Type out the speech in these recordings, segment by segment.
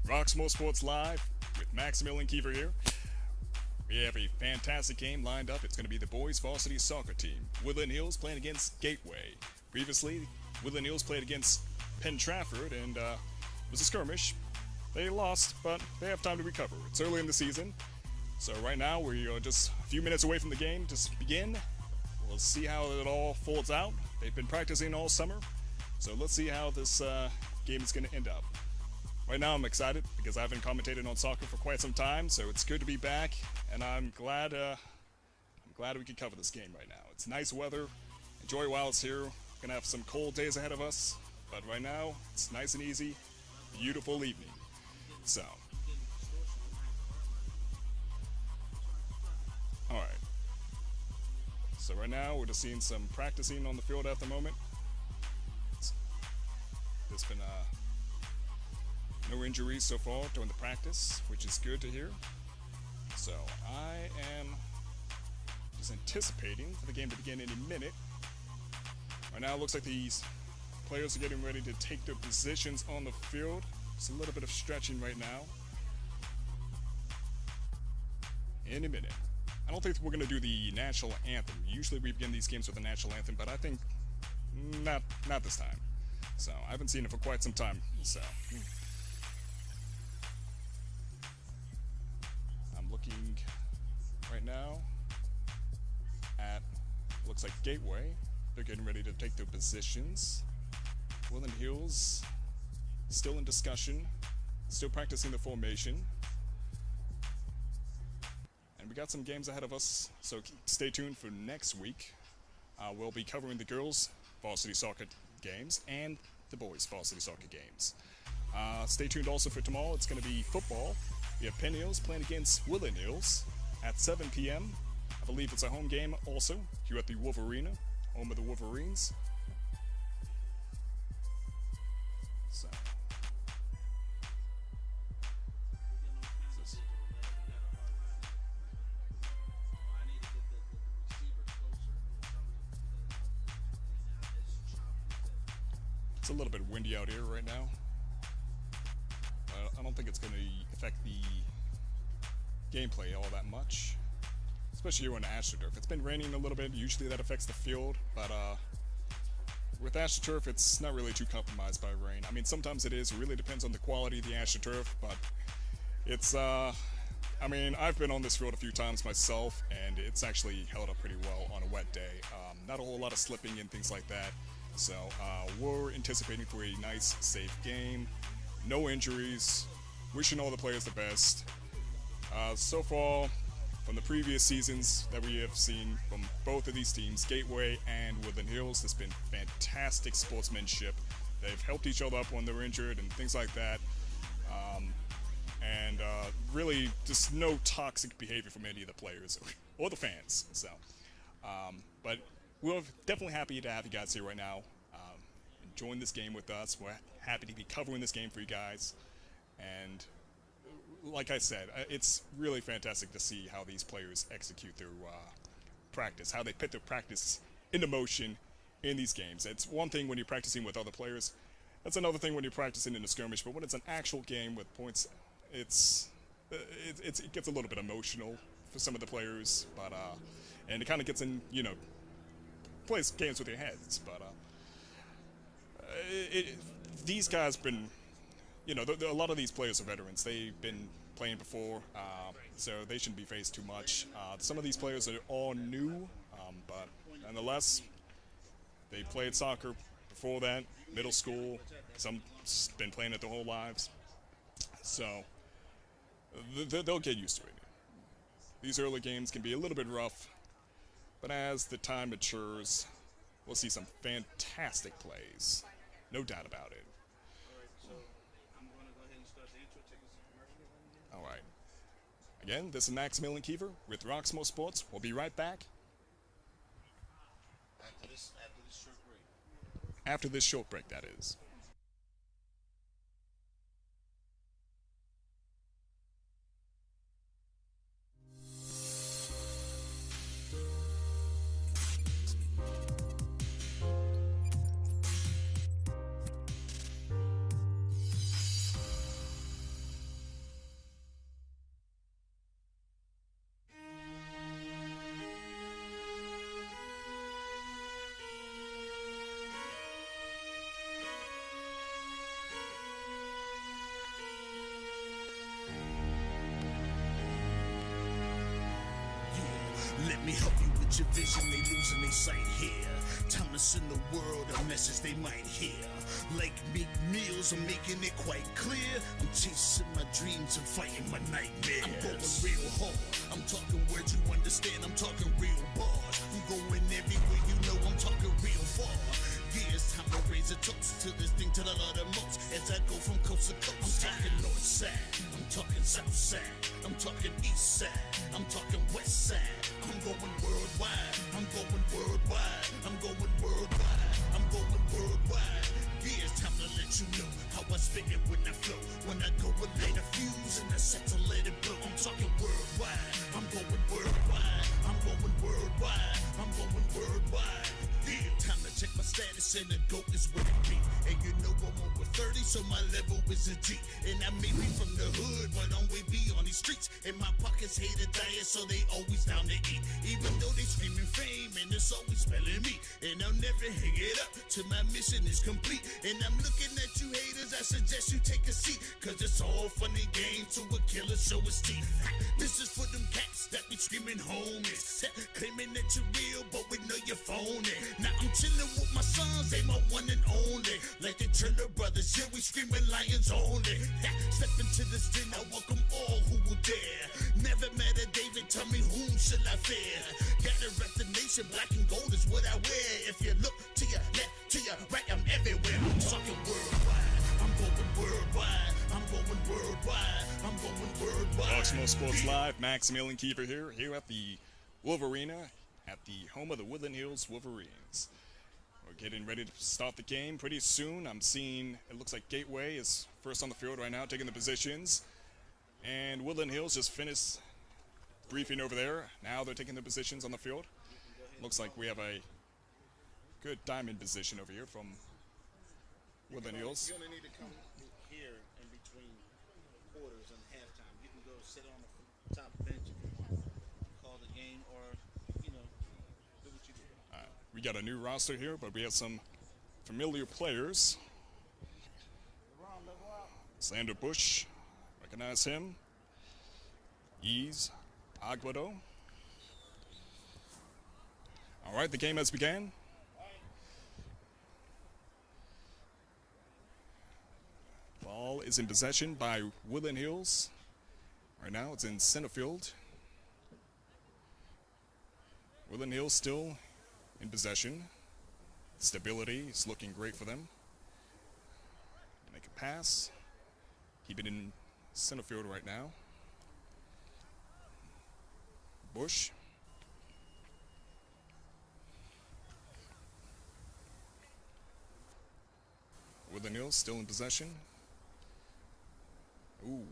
Roxamore Sports Live with Maximilian Kiefer here. We have a fantastic game lined up. It's going to be the boys varsity soccer team. Woodland Hills playing against Gateway. Previously, Woodland Hills played against Penn Trafford and it was a skirmish. They lost, but they have time to recover. It's early in the season, so right now we are just a few minutes away from the game to begin. We'll see how it all folds out. They've been practicing all summer, so let's see how this game is going to end up. Right now I'm excited because I haven't commentated on soccer for quite some time, so it's good to be back, and I'm glad we can cover this game right now. It's nice weather. Enjoy it while it's here. We're gonna have some cold days ahead of us, but right now it's nice and easy. Beautiful evening. So, all right. So right now we're just seeing some practicing on the field at the moment. There's been no injuries so far during the practice, which is good to hear. So I am just anticipating for the game to begin any minute. Right now it looks like these players are getting ready to take their positions on the field. Just a little bit of stretching right now. Any minute. I don't think we're going to do the national anthem. Usually we begin these games with the national anthem, but I think not this time. So I haven't seen it for quite some time. So I'm looking right now at, looks like Gateway. They're getting ready to take their positions. Woodland Hills still in discussion, still practicing the formation. And we got some games ahead of us, so stay tuned for next week. We'll be covering the girls' varsity soccer games and the boys' varsity soccer games. Stay tuned also for tomorrow. It's going to be football. We have Penn Hills playing against Woodland Hills at 7 p.m. I believe it's a home game also here at the Wolverine, home of the Wolverines. So. It's a little bit windy out here right now. I don't think it's going to affect the gameplay all that much, especially here on AstroTurf. It's been raining a little bit. Usually that affects the field, but with AstroTurf, it's not really too compromised by rain. I mean, sometimes it is. It really depends on the quality of the AstroTurf, but it's, I mean, I've been on this field a few times myself, and it's actually held up pretty well on a wet day. Not a whole lot of slipping and things like that. So we're anticipating for a nice, safe game. No injuries. Wishing all the players the best. So far, from the previous seasons that we have seen from both of these teams, Gateway and Woodland Hills, there's been fantastic sportsmanship. They've helped each other up when they're injured and things like that. And really just no toxic behavior from any of the players or the fans. So, but we're definitely happy to have you guys here right now, enjoying this game with us. We're happy to be covering this game for you guys. And like I said, it's really fantastic to see how these players execute their practice, how they put their practice into motion in these games. It's one thing when you're practicing with other players. That's another thing when you're practicing in a skirmish. But when it's an actual game with points, it gets a little bit emotional for some of the players. But and it kind of gets in, you know, plays games with your heads. But these guys been, you know, a lot of these players are veterans. They've been playing before, so they shouldn't be faced too much. Some of these players are all new, but nonetheless, they played soccer before that, middle school. Some been playing it their whole lives, so they'll get used to it. These early games can be a little bit rough, but as the time matures, we'll see some fantastic plays. No doubt about it. All right. Again, this is Maximilian Kiefer with Roxamore Sports. We'll be right back. After this short break, that is. Let me help you with your vision, they losing their sight here. Time to send the world a message they might hear. Like Meek Mills, I'm making it quite clear. I'm chasing my dreams and fighting my nightmares. I'm going real hard, I'm talking words you understand, I'm talking real bars. I'm going everywhere, you know I'm talking real far. Yeah, it's time to raise a toast to this thing to the Lord the most. As I go from coast to coast, I'm talking north side, I'm talking south side, I'm talking east side, I'm talking west side. I'm going worldwide, I'm going worldwide, I'm going worldwide, I'm going worldwide. Yeah, it's time to let you know how I spit it when I flow. When I go and light a fuse and I set to let it blow. I'm talking worldwide, I'm going worldwide, I'm going worldwide, I'm going worldwide. Yeah, time to check my status and the GOAT is what it be. And you know I'm over 30, so my level is a G. And I may be from the hood, but I'm way beyond these streets. And my pockets hate a diet, so they always down to eat. Even though they screaming fame, and it's always spelling me. And I'll never hang it up till my mission is complete. And I'm looking at you haters, I suggest you take a seat. Cause it's all funny games to a killer show his teeth. This is for them cats that be screaming homies. Claiming that you're real, but we know you're phony. Now I'm chilling with my sons, they my one and only. Like the Turner brothers, yeah, we screaming lions only. Step into this den, I welcome all who will dare. Never met a David, tell me whom shall I fear? Gotta rep the nation, black and gold is what I wear. If you look to your left, to your right, I'm everywhere. I'm talking worldwide, I'm going worldwide, I'm going worldwide, I'm going worldwide. Roxamore Sports Live, Maximilian Kiefer here at the Wolverina, at the home of the Woodland Hills Wolverines. We're getting ready to start the game pretty soon. I'm seeing, it looks like Gateway is first on the field right now, taking the positions. And Woodland Hills just finished briefing over there. Now they're taking the positions on the field. Looks like we have a good diamond position over here from Woodland Hills. You only need to come here in between quarters and halftime. You can go sit on the top bench if you want, call the game, or, you know, do what you do. We got a new roster here, but we have some familiar players. Sander Bush, recognize him. Ease Aguado. All right, the game has begun. Ball is in possession by Woodland Hills. Right now it's in center field. Woodland Hills still in possession. Stability is looking great for them. Make a pass. Keep it in center field right now. Bush. Woodland Hills still in possession. Ooh,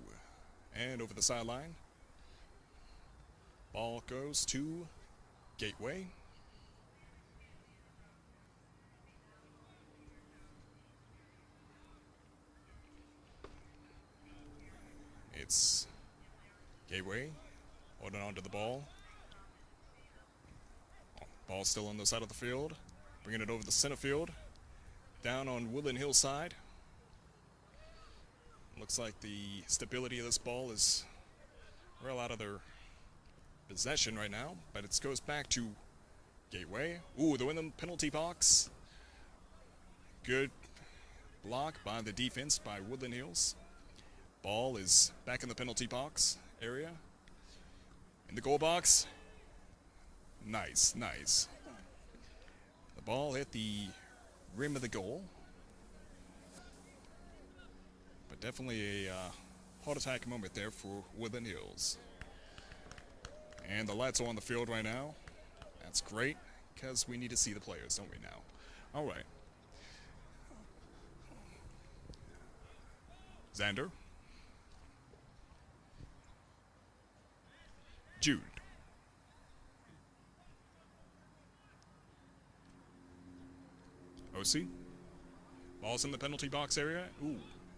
and over the sideline. Ball goes to Gateway. It's Gateway holding on to the ball. Ball still on the side of the field. Bringing it over the center field. Down on Woodland Hills side. Looks like the stability of this ball is well out of their possession right now, but it goes back to Gateway. Ooh, they're in the penalty box. Good block by the defense by Woodland Hills. Ball is back in the penalty box area. In the goal box. Nice, nice. The ball hit the rim of the goal. But definitely a heart attack moment there for Woodland Hills. And the lights are on the field right now. That's great, because we need to see the players, don't we now? All right. Xander. Jude. OC. Ball's in the penalty box area. Ooh.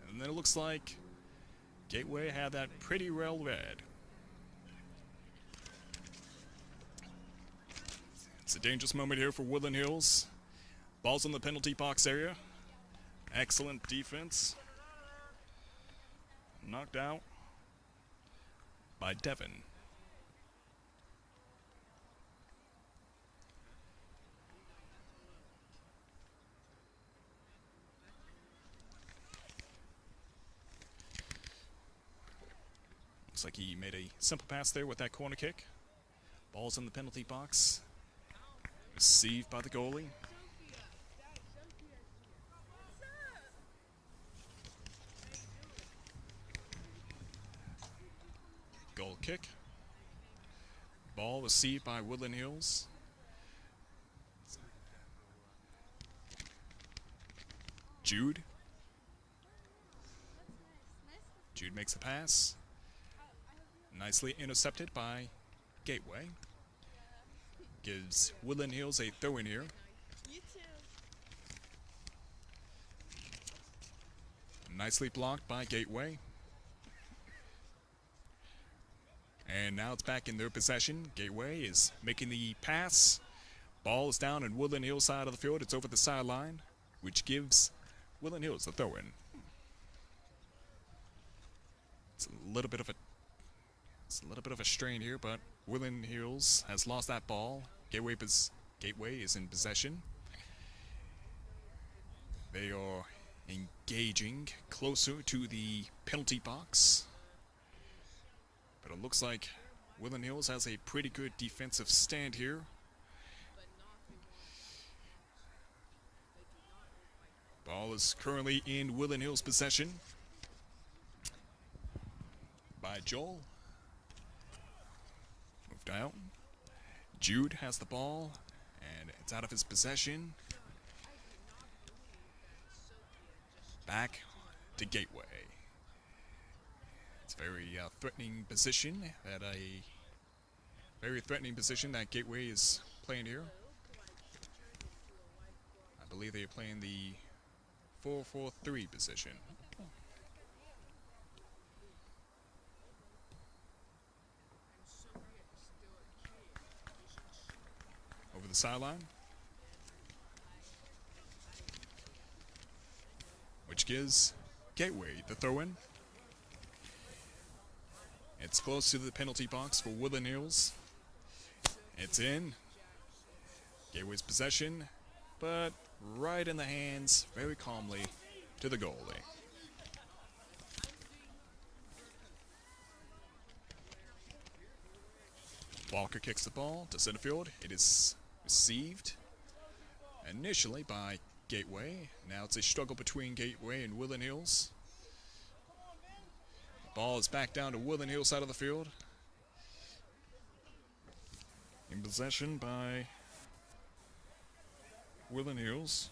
And then it looks like Gateway had that pretty well read. It's a dangerous moment here for Woodland Hills. Ball's in the penalty box area. Excellent defense. Knocked out by Devin. Looks like he made a simple pass there with that corner kick. Ball's in the penalty box. Received by the goalie. Goal kick. Ball received by Woodland Hills. Jude. Jude makes a pass. Nicely intercepted by Gateway. Gives Woodland Hills a throw in here. Nicely blocked by Gateway. And now it's back in their possession. Gateway is making the pass. Ball is down in Woodland Hills side of the field. It's over the sideline, which gives Woodland Hills the throw in. It's a little bit of a strain here, but Woodland Hills has lost that ball. Gateway is in possession. They are engaging closer to the penalty box. But it looks like Woodland Hills has a pretty good defensive stand here. Ball is currently in Woodland Hills' possession by Joel. Moved out. Jude has the ball, and it's out of his possession. Back to Gateway. It's a very threatening position that Gateway is playing here. I believe they are playing the 4-4-3 position. Over the sideline. Which gives Gateway the throw-in. It's close to the penalty box for Woodland Hills. It's in. Gateway's possession, but right in the hands, very calmly, to the goalie. Walker kicks the ball to center field. It is received initially by Gateway. Now it's a struggle between Gateway and Woodland Hills. Ball is back down to Woodland Hills side of the field. In possession by Woodland Hills.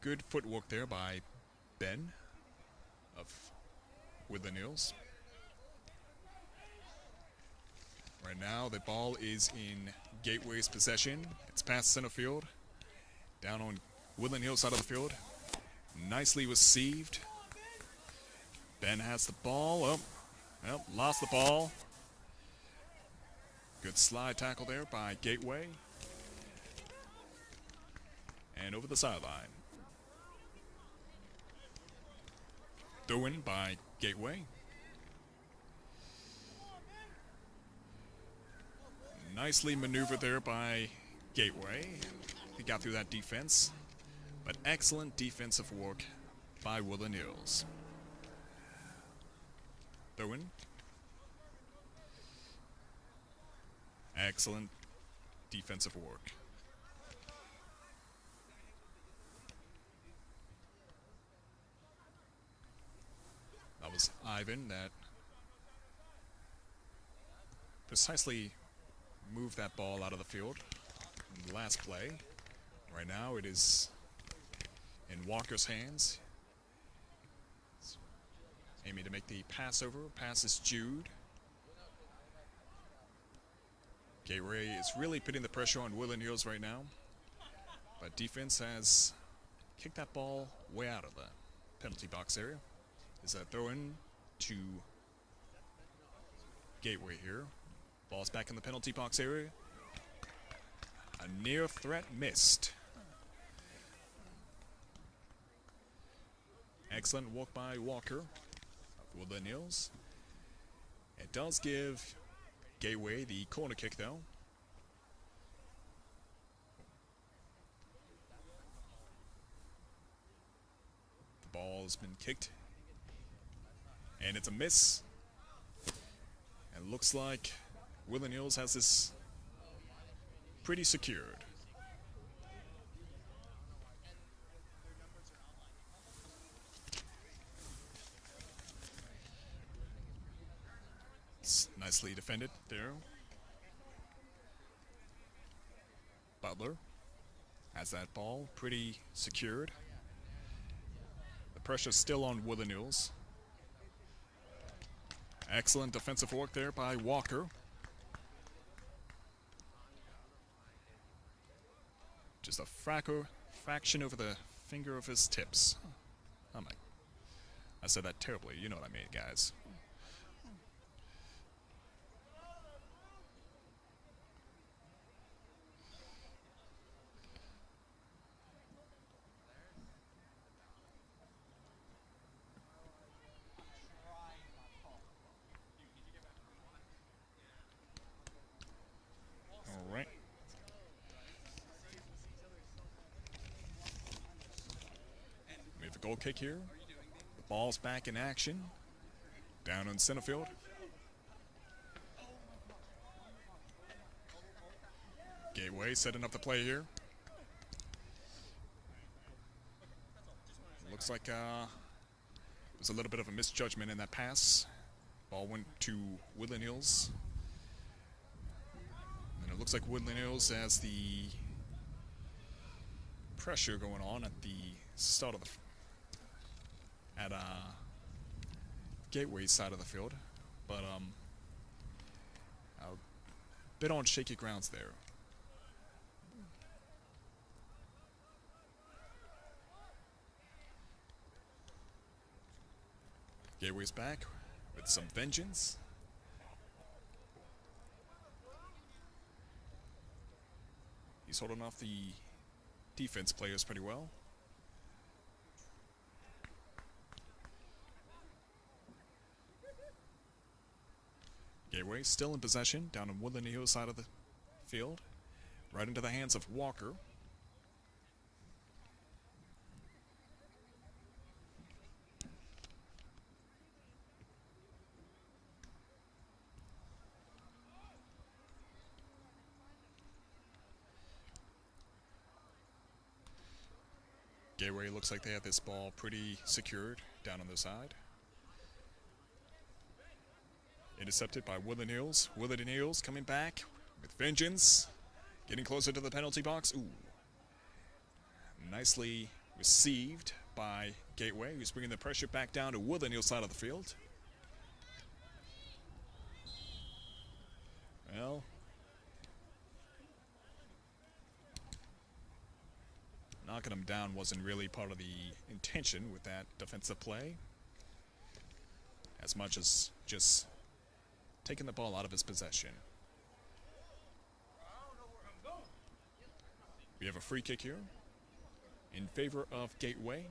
Good footwork there by Ben of Woodland Hills. Right now the ball is in Gateway's possession. It's past center field. Down on Woodland Hills side of the field. Nicely received. Ben has the ball. Lost the ball. Good slide tackle there by Gateway. And over the sideline. Throw in by Gateway. Nicely maneuvered there by Gateway. He got through that defense. But excellent defensive work by Woodland Hills. Throw in. Excellent defensive work. That was Ivan that precisely moved that ball out of the field in the last play. Right now it is in Walker's hands. Aiming to make the pass over. Passes Jude. Gateway is really putting the pressure on Woodland Hills right now. But defense has kicked that ball way out of the penalty box area. Is a throw-in to Gateway here. Ball's back in the penalty box area. A near threat missed. Excellent walk by Walker of Woodland Hills. It does give Gateway the corner kick though. Ball's been kicked. And it's a miss. And looks like Woodland Hills has this pretty secured. It's nicely defended there. Butler has that ball pretty secured. The pressure's still on Woodland Hills. Excellent defensive work there by Walker. Just a fraction over the finger of his tips. Oh my. I said that terribly. You know what I mean, guys. All right. We have a goal kick here. The ball's back in action. Down in center field. Gateway setting up the play here. Looks like there's a little bit of a misjudgment in that pass. Ball went to Woodland Hills. And it looks like Woodland Hills has the pressure going on at the start of the Gateway side of the field, but a bit on shaky grounds there. Gateway's back with some vengeance. He's holding off the defense players pretty well. Gateway still in possession down on Woodland Hills side of the field. Right into the hands of Walker. Gateway looks like they have this ball pretty secured down on the side. Intercepted by Woodland Hills. Woodland Hills coming back with vengeance. Getting closer to the penalty box. Ooh. Nicely received by Gateway, who's bringing the pressure back down to Woodland Hills side of the field. Well, knocking him down wasn't really part of the intention with that defensive play, as much as just taking the ball out of his possession. We have a free kick here in favor of Gateway.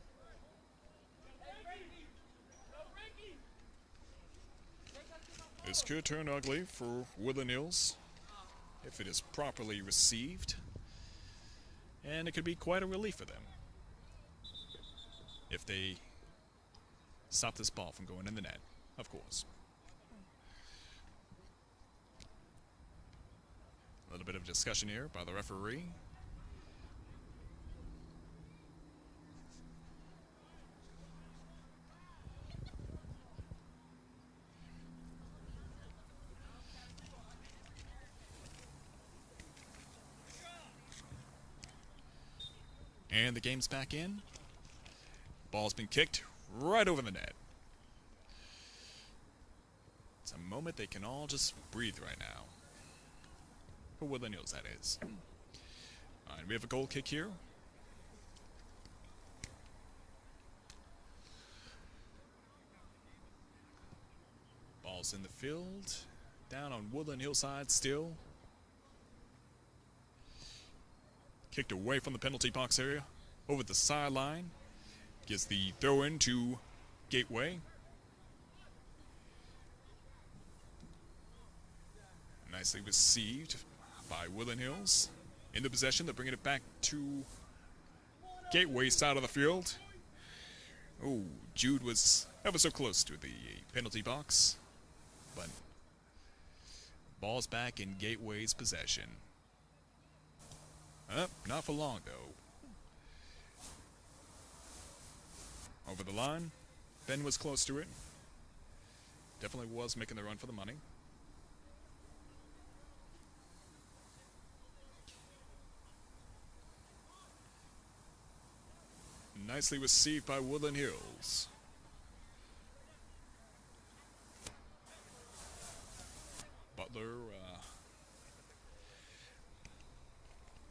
This could turn ugly for Woodland Hills if it is properly received. And it could be quite a relief for them if they stop this ball from going in the net, of course. A little bit of discussion here by the referee. And the game's back in. Ball's been kicked right over the net. It's a moment they can all just breathe right now. For Woodland Hills, that is. All right, we have a goal kick here. Ball's in the field. Down on Woodland Hillside still. Kicked away from the penalty box area. Over the sideline. Gets the throw in to Gateway. Nicely received by Woodland Hills. In the possession, they're bringing it back to Gateway side of the field. Oh, Jude was ever so close to the penalty box, but ball's back in Gateway's possession. Not for long, though. Over the line. Ben was close to it. Definitely was making the run for the money. Nicely received by Woodland Hills.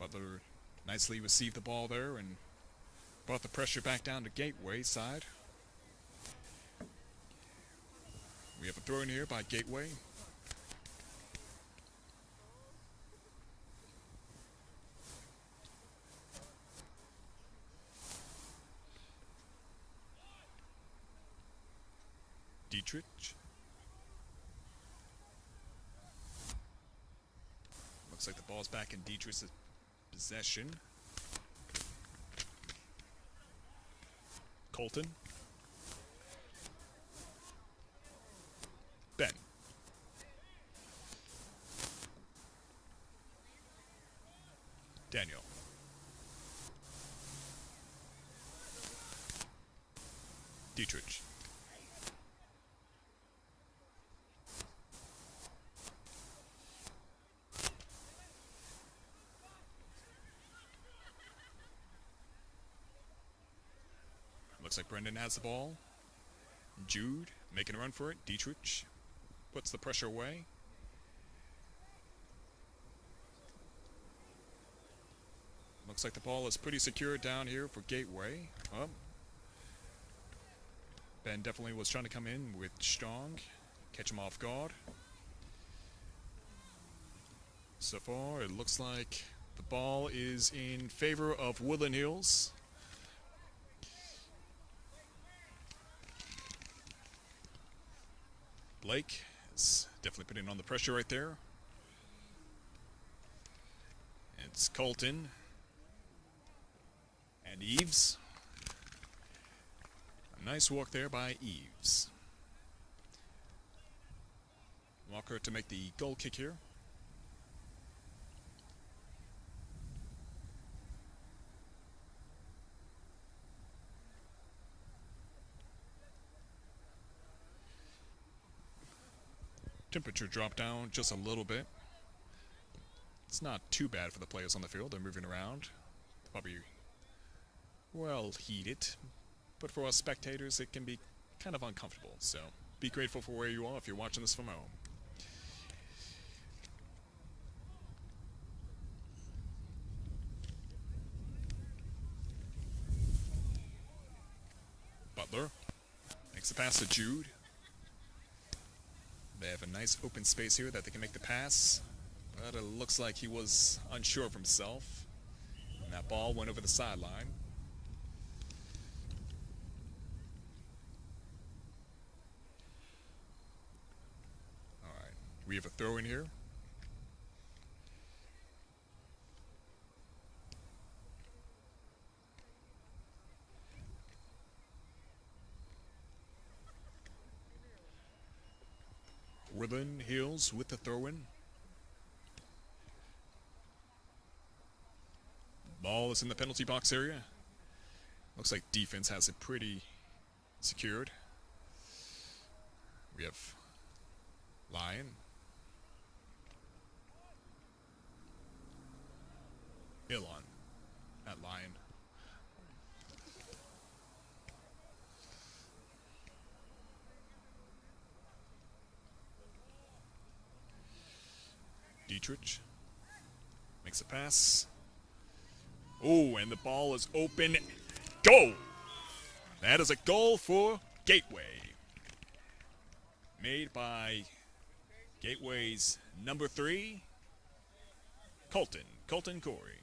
Butler nicely received the ball there and brought the pressure back down to Gateway side. We have a throw in here by Gateway. Dietrich. Looks like the ball's back in Dietrich's possession. Colton. Ben. Daniel. Dietrich. Looks like Brendan has the ball. Jude making a run for it. Dietrich puts the pressure away. Looks like the ball is pretty secure down here for Gateway. Ben definitely was trying to come in with strong, catch him off guard. So far, it looks like the ball is in favor of Woodland Hills. Blake is definitely putting on the pressure right there. It's Colton and Eves. A nice walk there by Eves. Walker to make the goal kick here. Temperature dropped down just a little bit. It's not too bad for the players on the field. They're moving around. Probably well heated. But for us spectators, it can be kind of uncomfortable. So be grateful for where you are if you're watching this from home. Butler makes a pass to Jude. They have a nice open space here that they can make the pass, but it looks like he was unsure of himself, and that ball went over the sideline. All right, we have a throw in here. Woodland Hills with the throw-in. Ball is in the penalty box area. Looks like defense has it pretty secured. We have Lion. Ilon at Lion. Dietrich makes a pass. Oh, and the ball is open. Goal! That is a goal for Gateway. Made by Gateway's number 3, Colton Corey.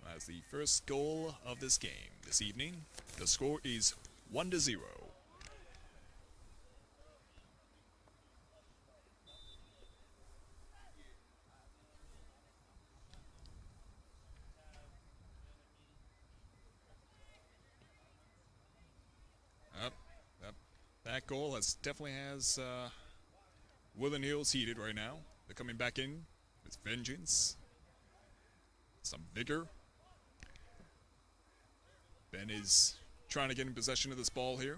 That's the first goal of this game this evening. The score is 1-0. That goal definitely has Woodland Hills heated right now. They're coming back in with vengeance, some vigor. Ben is trying to get in possession of this ball here.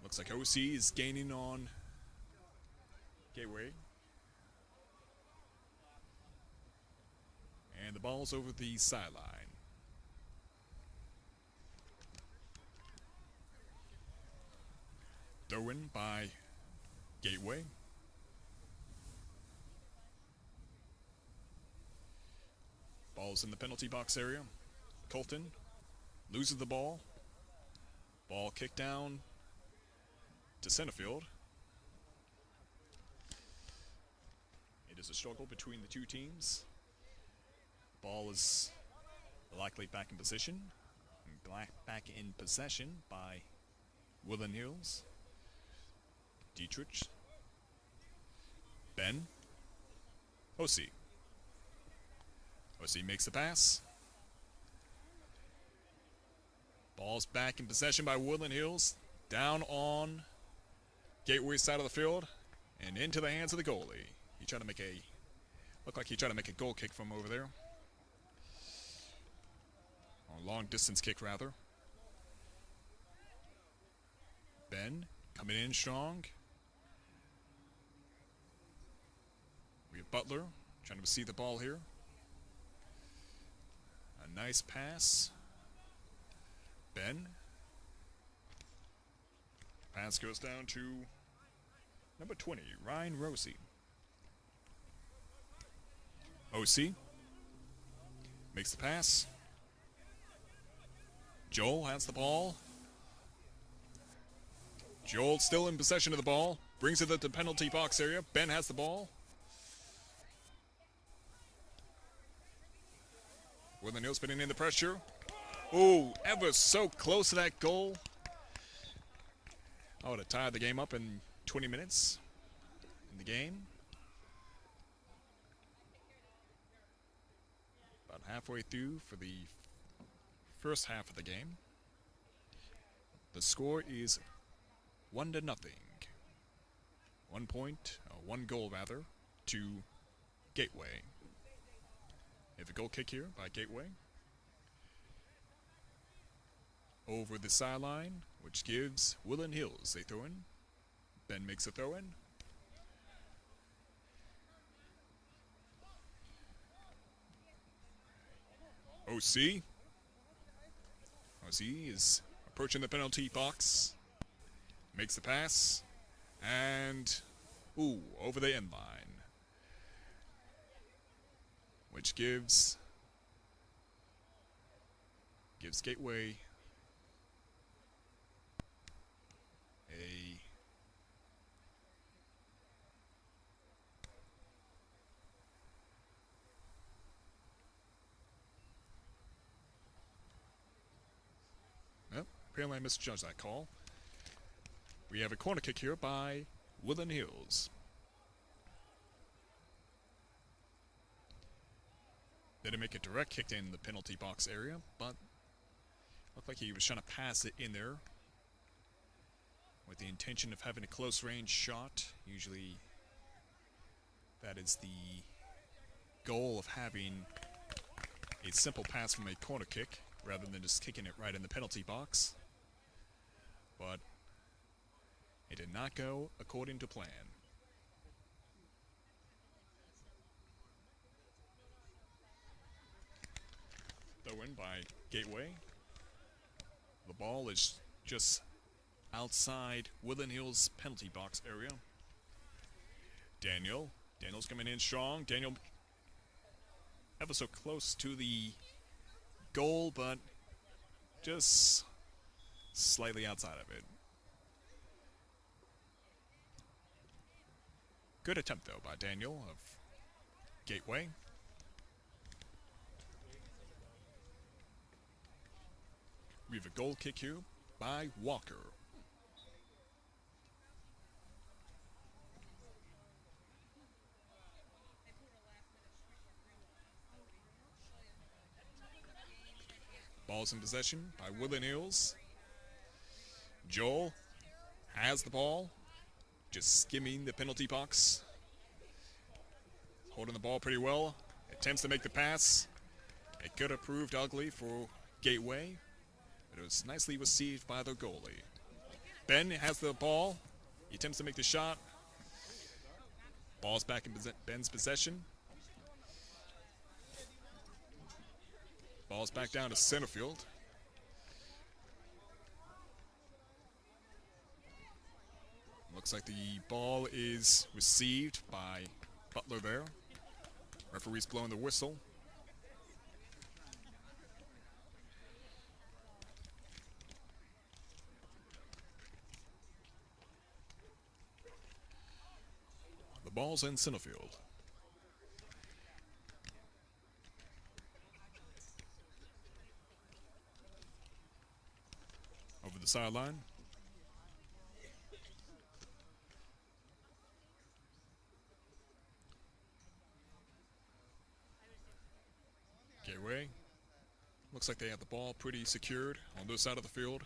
Looks like OC is gaining on Gateway. And the ball's over the sideline. Throw-in by Gateway. Ball's in the penalty box area. Colton loses the ball. Ball kicked down to center field. It is a struggle between the two teams. Ball is likely back in position. Back in possession by Woodland Hills. Dietrich. Ben. OC. OC makes the pass. Ball's back in possession by Woodland Hills. Down on Gateway side of the field. And into the hands of the goalie. He tried to make looked like he tried to make a goal kick from over there. A long distance kick, rather. Ben coming in strong. We have Butler trying to see the ball here. A nice pass. Ben. Pass goes down to number 20, Ryan Rosie. OC makes the pass. Joel has the ball. Joel still in possession of the ball. Brings it to the penalty box area. Ben has the ball. Woodland Hills putting in the pressure. Oh, ever so close to that goal. I would have tied the game up in 20 minutes in the game. About halfway through for the first half of the game. The score is 1-0. 1 goal rather, to Gateway. We have a goal kick here by Gateway. Over the sideline, which gives Woodland Hills a throw-in. Ben makes a throw-in. OC. OC is approaching the penalty box. Makes the pass. And, over the end line. Which gives Gateway a apparently I misjudged that call. We have a corner kick here by Woodland Hills. They didn't make a direct kick in the penalty box area, but looked like he was trying to pass it in there with the intention of having a close range shot. Usually that is the goal of having a simple pass from a corner kick rather than just kicking it right in the penalty box. But it did not go according to plan. Throw in by Gateway. The ball is just outside Woodland Hills penalty box area. Daniel's coming in strong. Daniel ever so close to the goal, but just slightly outside of it. Good attempt, though, by Daniel of Gateway. We have a goal kick here by Walker. Ball's in possession by Woodland Hills. Joel has the ball, just skimming the penalty box. Holding the ball pretty well. Attempts to make the pass. It could have proved ugly for Gateway, but it was nicely received by the goalie. Ben has the ball. He attempts to make the shot. Ball's back in Ben's possession. Ball's back down to center field. Looks like the ball is received by Butler there. Referee's blowing the whistle. The ball's in center field. Over the sideline. Gateway. Looks like they have the ball pretty secured on their side of the field.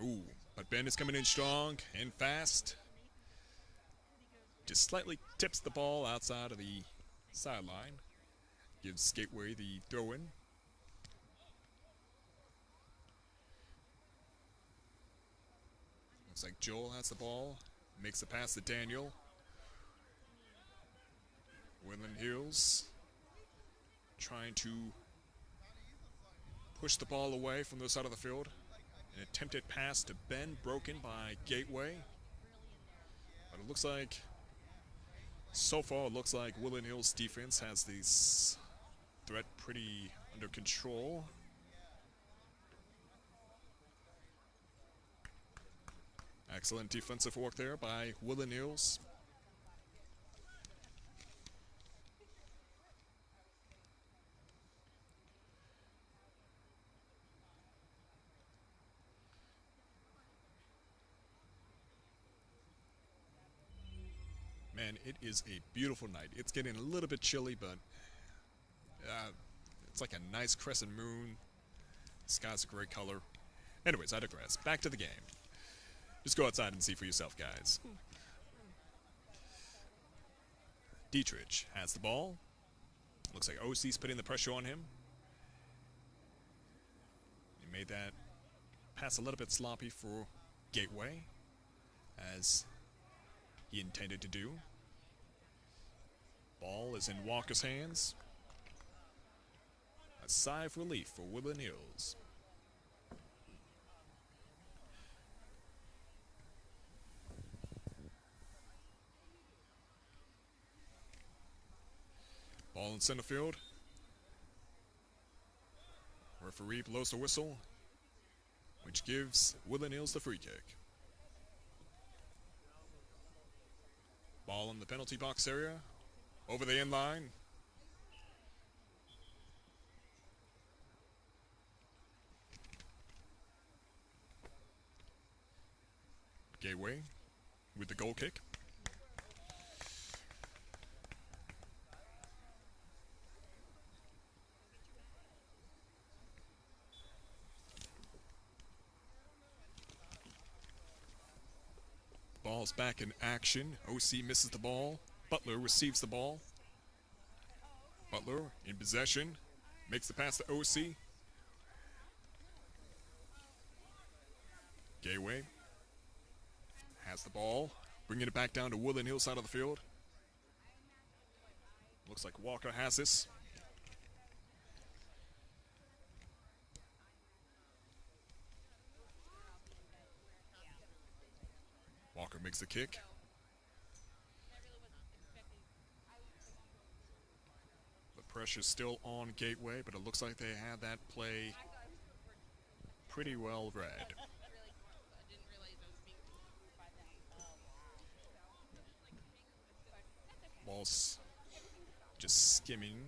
Ooh, but Ben is coming in strong and fast. Just slightly tips the ball outside of the sideline. Gives Gateway the throw-in. Looks like Joel has the ball. Makes the pass to Daniel. Woodland Hills trying to push the ball away from the side of the field. An attempted pass to Ben, broken by Gateway. But it looks like, so far, it looks like Woodland Hills defense has this threat pretty under control. Excellent defensive work there by Woodland Hills. Man, it is a beautiful night. It's getting a little bit chilly, but it's like a nice crescent moon. The sky's a great color. Anyways, I digress. Back to the game. Just go outside and see for yourself, guys. Dietrich has the ball. Looks like OC's putting the pressure on him. He made that pass a little bit sloppy for Gateway, as he intended to do. Ball is in Walker's hands. A sigh of relief for Woodland Hills. Ball in center field. Referee blows the whistle, which gives Woodland Hills the free kick. Ball in the penalty box area. Over the end line. Gateway with the goal kick. Ball's back in action. OC misses the ball. Butler receives the ball. Butler in possession. Makes the pass to OC. Gateway has the ball. Bringing it back down to Woodland Hills side of the field. Looks like Walker has this. Walker makes the kick. The pressure's still on Gateway, but it looks like they had that play pretty well read. Ball's just skimming,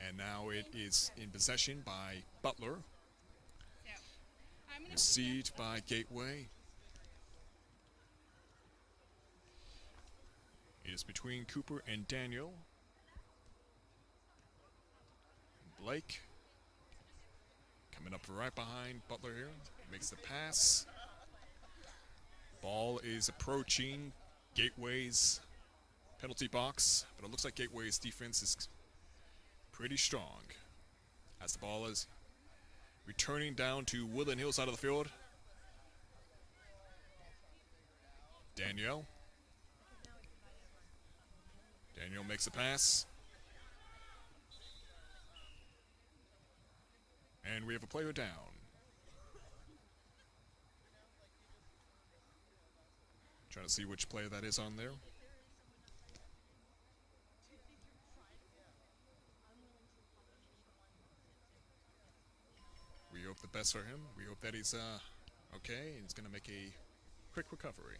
and now it is in possession by Butler. Received by Gateway. It is between Cooper and Daniel. Blake Coming up right behind Butler here. Makes the pass. Ball is approaching Gateway's penalty box, but it looks like Gateway's defense is pretty strong. As the ball is returning down to Woodland Hills side of the field. Danielle. Danielle makes a pass. And we have a player down. Trying to see which player that is on there. We hope the best for him. We hope that he's okay and he's going to make a quick recovery.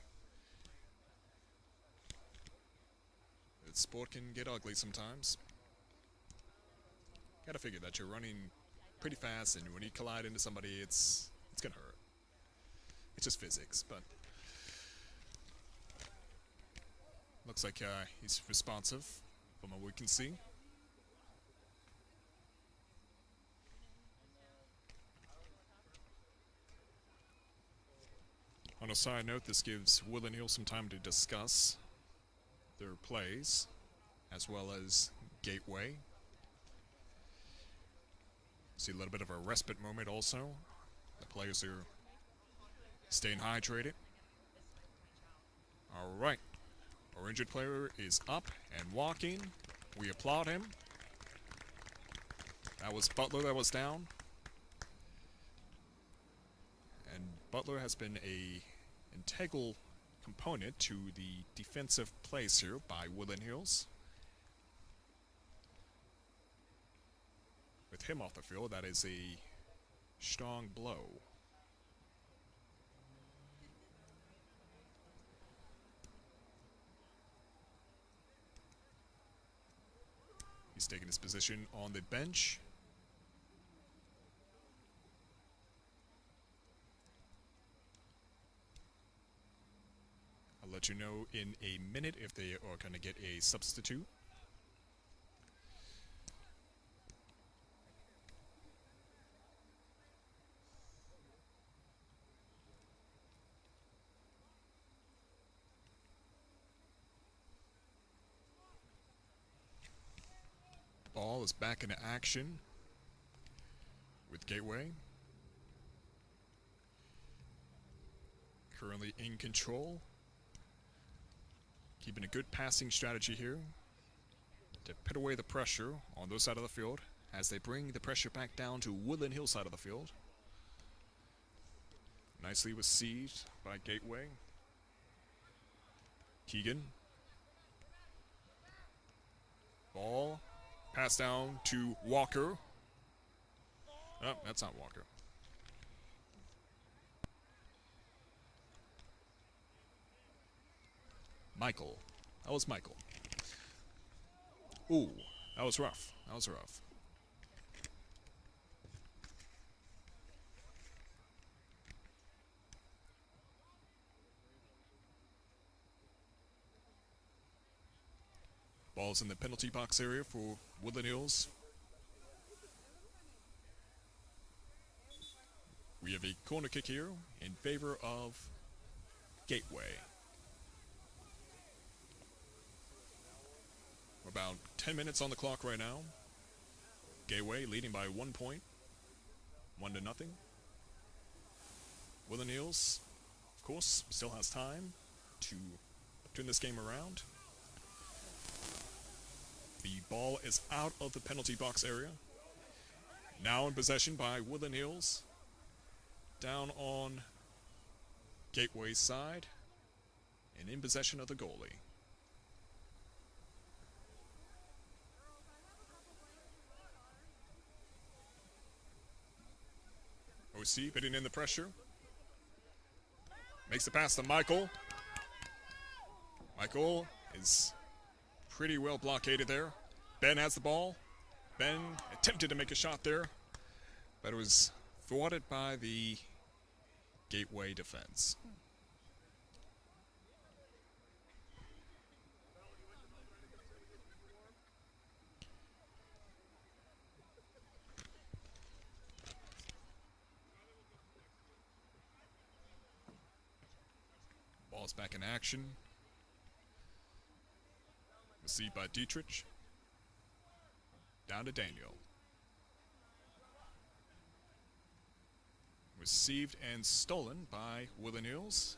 Sport can get ugly sometimes. Gotta figure that you're running pretty fast, and when you collide into somebody, it's gonna hurt. It's just physics, but looks like he's responsive from what we can see. On a side note, this gives Woodland Hills some time to discuss their plays, as well as Gateway. See a little bit of a respite moment also. The players are staying hydrated. All right. Our injured player is up and walking. We applaud him. That was Butler that was down. And Butler has been a integral component to the defensive plays here by Woodland Hills. With him off the field, that is a strong blow. He's taking his position on the bench. I'll let you know in a minute if they are going to get a substitute. Ball is back into action with Gateway. Currently in control. Keeping a good passing strategy here to put away the pressure on those side of the field as they bring the pressure back down to Woodland Hills side of the field. Nicely received by Gateway. Keegan. Ball. Pass down to Walker. Oh, that's not Walker. Michael. That was Michael. Ooh, that was rough. That was rough. Ball's in the penalty box area for Woodland Hills. We have a corner kick here in favor of Gateway. We're about 10 minutes on the clock right now. Gateway leading by 1 point. 1-0. Woodland Hills, of course, still has time to turn this game around. The ball is out of the penalty box area. Now in possession by Woodland Hills. Down on Gateway's side. And in possession of the goalie. OC putting in the pressure. Makes the pass to Michael. Michael is pretty well blockaded there. Ben has the ball. Ben attempted to make a shot there, but it was thwarted by the Gateway defense. Ball's back in action. Received by Dietrich. Down to Daniel. Received and stolen by Woodland Hills.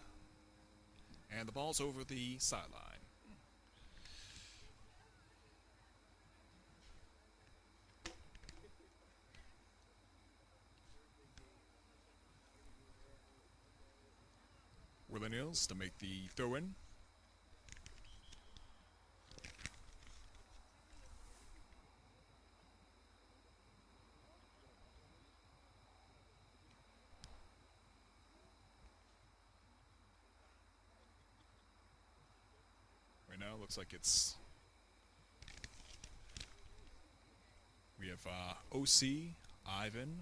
And the ball's over the sideline. Woodland Hills to make the throw-in. Right now, looks like we have OC, Ivan,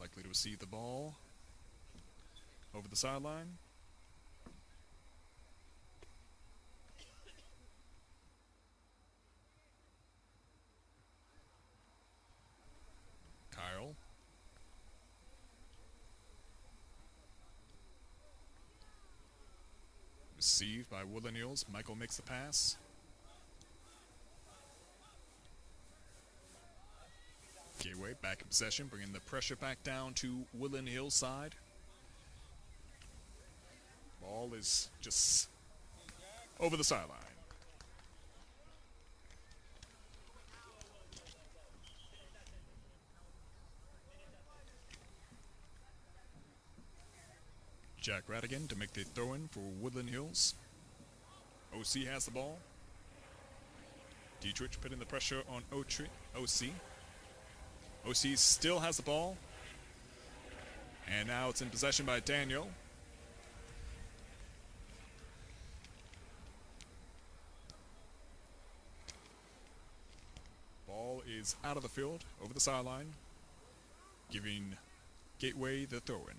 likely to receive the ball over the sideline. Kyle. Received by Woodland Hills. Michael makes the pass. Gateway back in possession, bringing the pressure back down to Woodland Hills side. Ball is just over the sideline. Jack Radigan to make the throw-in for Woodland Hills. OC has the ball. Dietrich putting the pressure on OC. OC still has the ball. And now it's in possession by Daniel. Ball is out of the field, over the sideline, giving Gateway the throw-in.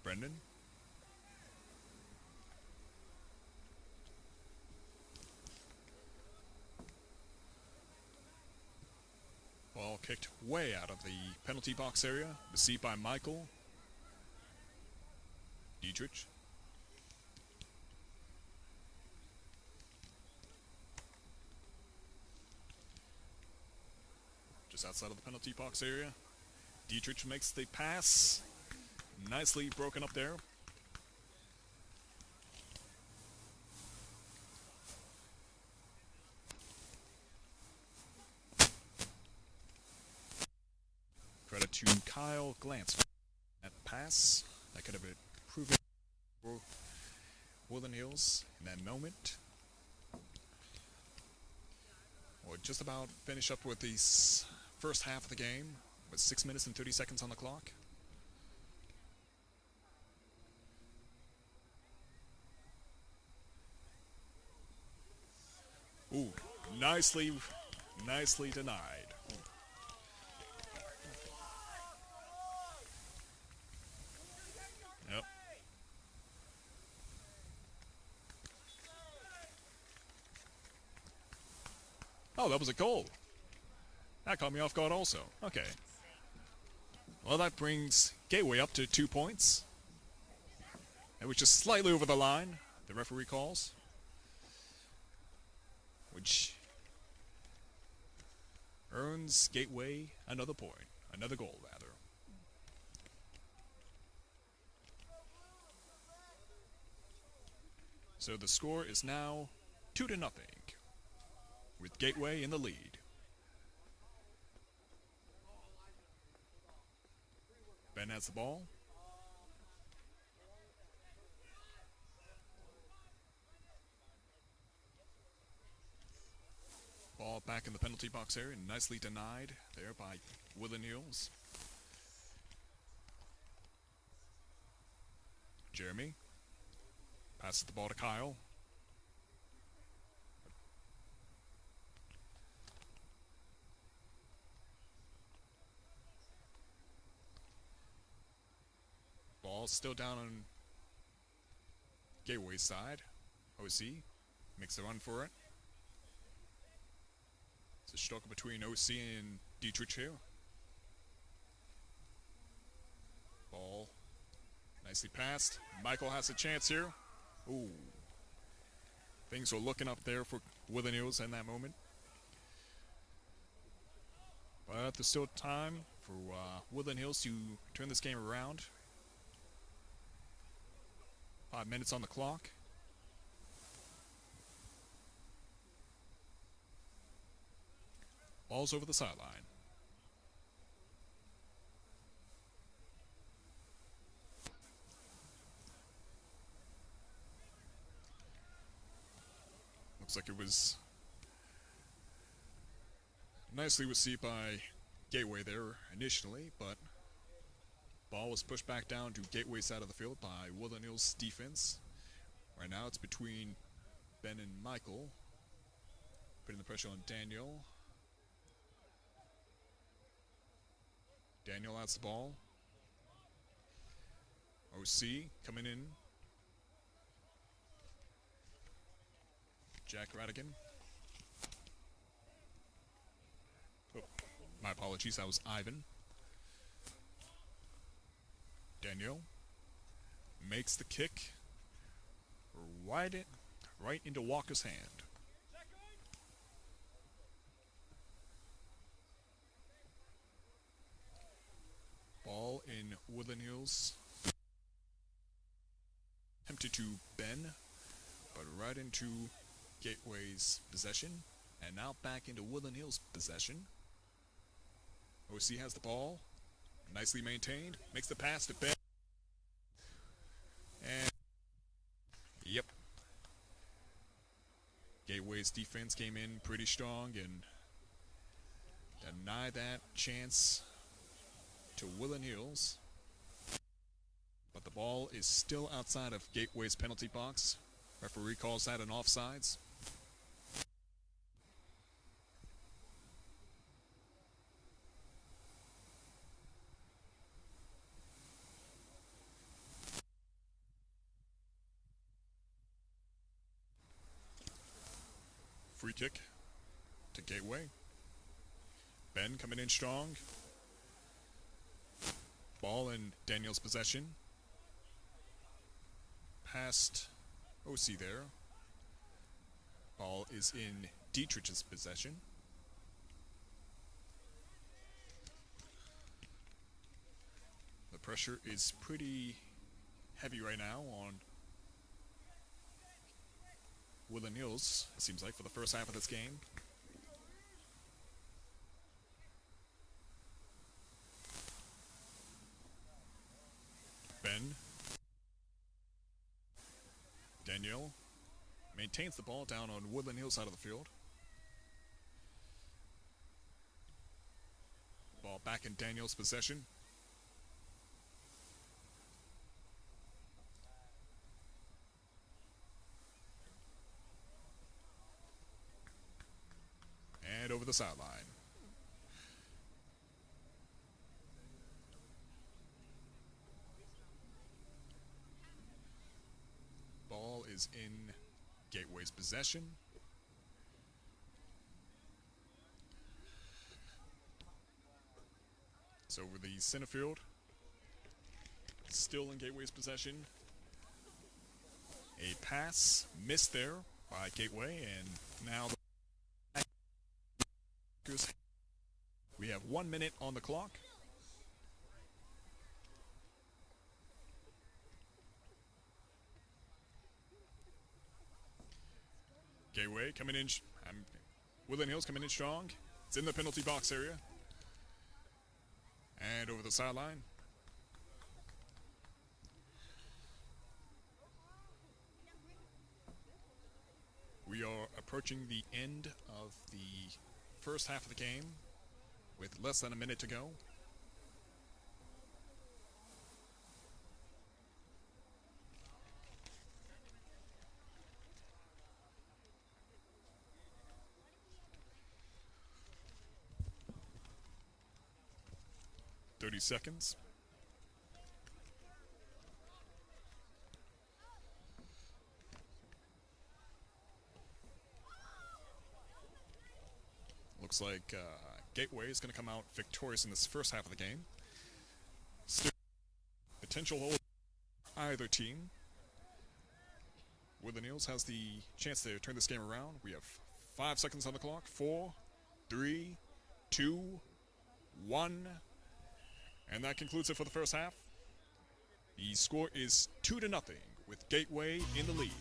Brendan. Ball kicked way out of the penalty box area. Received by Michael. Dietrich. Just outside of the penalty box area. Dietrich makes the pass. Nicely broken up there. Credit to Kyle Glantz. That pass, that could have been proven for Woodland Hills in that moment. We'll just about finish up with the first half of the game with 6 minutes and 30 seconds on the clock. Ooh, nicely denied. Yep. Oh, that was a goal. That caught me off guard also. Okay. Well, that brings Gateway up to 2 points. It was just slightly over the line, the referee calls. Which earns Gateway another point, another goal rather. So the score is now 2-0, with Gateway in the lead. Ben has the ball. Ball back in the penalty box area, nicely denied there by Woodland Hills. Jeremy passes the ball to Kyle. Ball still down on Gateway's side. OC makes a run for it. It's a struggle between OC and Dietrich here. Ball nicely passed. Michael has a chance here. Ooh. Things were looking up there for Woodland Hills in that moment. But there's still time for Woodland Hills to turn this game around. 5 minutes on the clock. Ball's over the sideline. Looks like it was nicely received by Gateway there initially, but ball was pushed back down to Gateway's side of the field by Woodland Hills defense. Right now it's between Ben and Michael, putting the pressure on Daniel. Daniel has the ball. OC coming in. Jack Radigan. Oh, my apologies, that was Ivan. Daniel makes the kick right into Walker's hand. Ball in Woodland Hills. Tempted to Ben, but right into Gateway's possession. And now back into Woodland Hills' possession. OC has the ball. Nicely maintained. Makes the pass to Ben. And, yep. Gateway's defense came in pretty strong and denied that chance to Woodland Hills. But the ball is still outside of Gateway's penalty box. Referee calls that an offsides. Free kick to Gateway. Ben coming in strong. Ball in Daniel's possession. Past OC there. Ball is in Dietrich's possession. The pressure is pretty heavy right now on Woodland Hills, it seems like, for the first half of this game. Ben. Daniel maintains the ball down on Woodland Hills side of the field. Ball back in Daniel's possession. And over the sideline. Ball is in Gateway's possession. It's over the center field. Still in Gateway's possession. A pass missed there by Gateway, and now we have 1 minute on the clock. Gateway coming in. Woodland Hills coming in strong. It's in the penalty box area. And over the sideline. We are approaching the end of the first half of the game with less than a minute to go. "30 seconds. Looks like Gateway is going to come out victorious in this first half of the game. Still potential hold either team. Woodland Hills has the chance to turn this game around. We have 5 seconds on the clock. 4, 3, 2, 1. And that concludes it for the first half. The score is 2-0 with Gateway in the lead.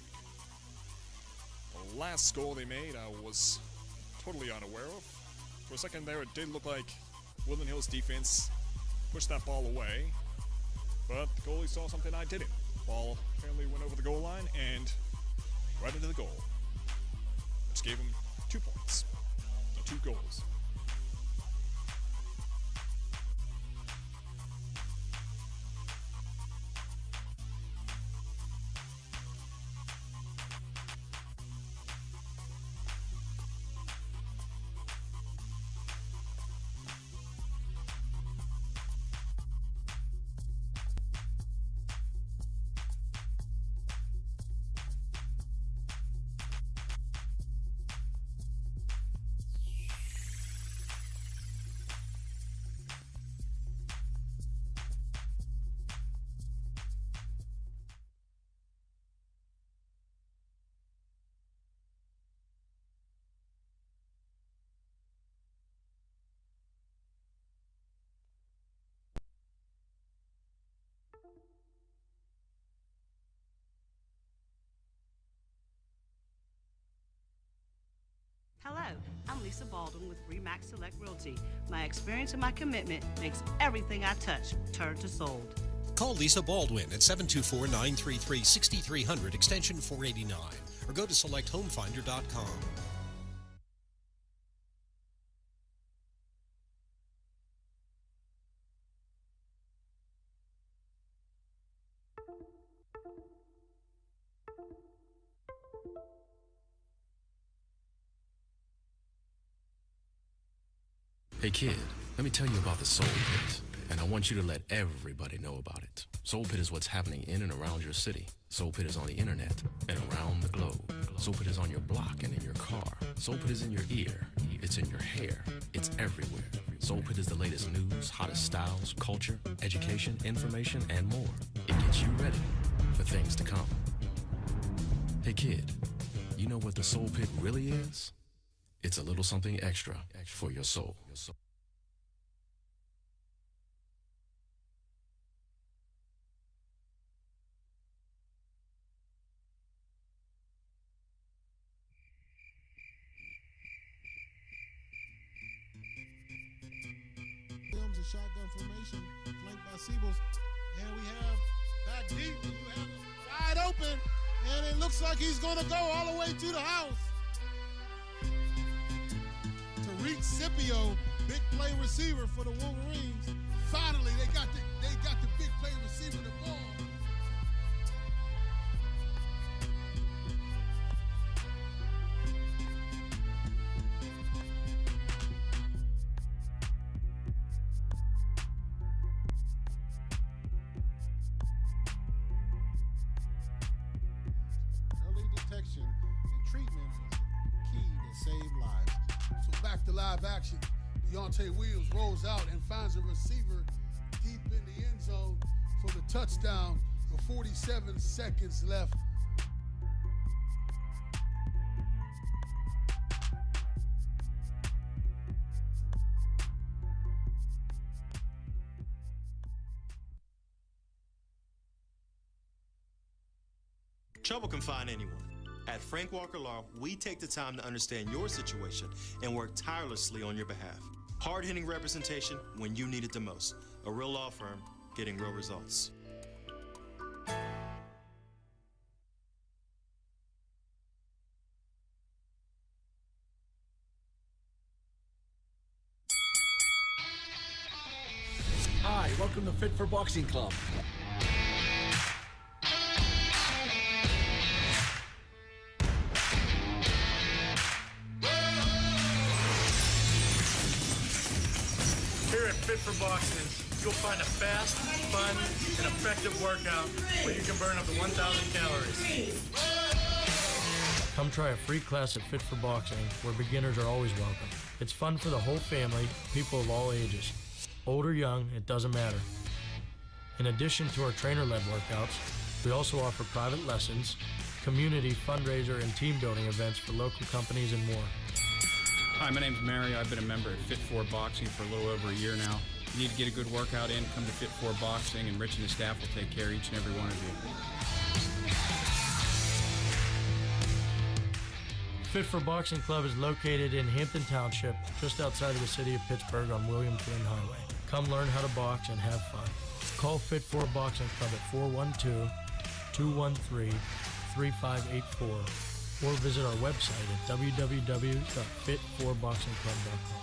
The last score they made I was totally unaware of. For a second there, it did look like Woodland Hills defense pushed that ball away. But the goalie saw something I didn't. Ball apparently went over the goal line and right into the goal, which gave him 2 points. So 2 goals. Hello, I'm Lisa Baldwin with Remax Select Realty. My experience and my commitment makes everything I touch turn to sold. Call Lisa Baldwin at 724-933-6300 extension 489 or go to selecthomefinder.com. Hey kid, let me tell you about the Soul Pit, and I want you to let everybody know about it. Soul Pit is what's happening in and around your city. Soul Pit is on the internet and around the globe. Soul Pit is on your block and in your car. Soul Pit is in your ear. It's in your hair. It's everywhere. Soul Pit is the latest news, hottest styles, culture, education, information, and more. It gets you ready for things to come. Hey kid, you know what the Soul Pit really is? It's a little something extra for your soul. Films and shotgun formation, flanked by Siebels, and we have back deep, and you have him wide open, and it looks like he's going to go all the way to the house. Tariq Scipio, big play receiver for the Wolverines. Finally, they got the big play receiver the ball. Early detection and treatment is key to save lives. So back to live action. Deontay Williams rolls out and finds a receiver deep in the end zone for the touchdown with 47 seconds left. Trouble can find anyone. At Frank Walker Law, we take the time to understand your situation and work tirelessly on your behalf. Hard-hitting representation when you need it the most. A real law firm getting real results. Hi, welcome to Fit for Boxing Club. Here at Fit for Boxing, you'll find a fast, fun, and effective workout where you can burn up to 1,000 calories. Come try a free class at Fit for Boxing, where beginners are always welcome. It's fun for the whole family, people of all ages. Old or young, it doesn't matter. In addition to our trainer-led workouts, we also offer private lessons, community fundraiser and team building events for local companies and more. Hi, my name's Mary. I've been a member at Fit4 Boxing for a little over a year now. You need to get a good workout in, come to Fit4 Boxing, and Rich and his staff will take care of each and every one of you. Fit for Boxing Club is located in Hampton Township, just outside of the city of Pittsburgh on William Flynn Highway. Come learn how to box and have fun. Call Fit for Boxing Club at 412-213-3584 or visit our website at www.fit4boxingclub.com.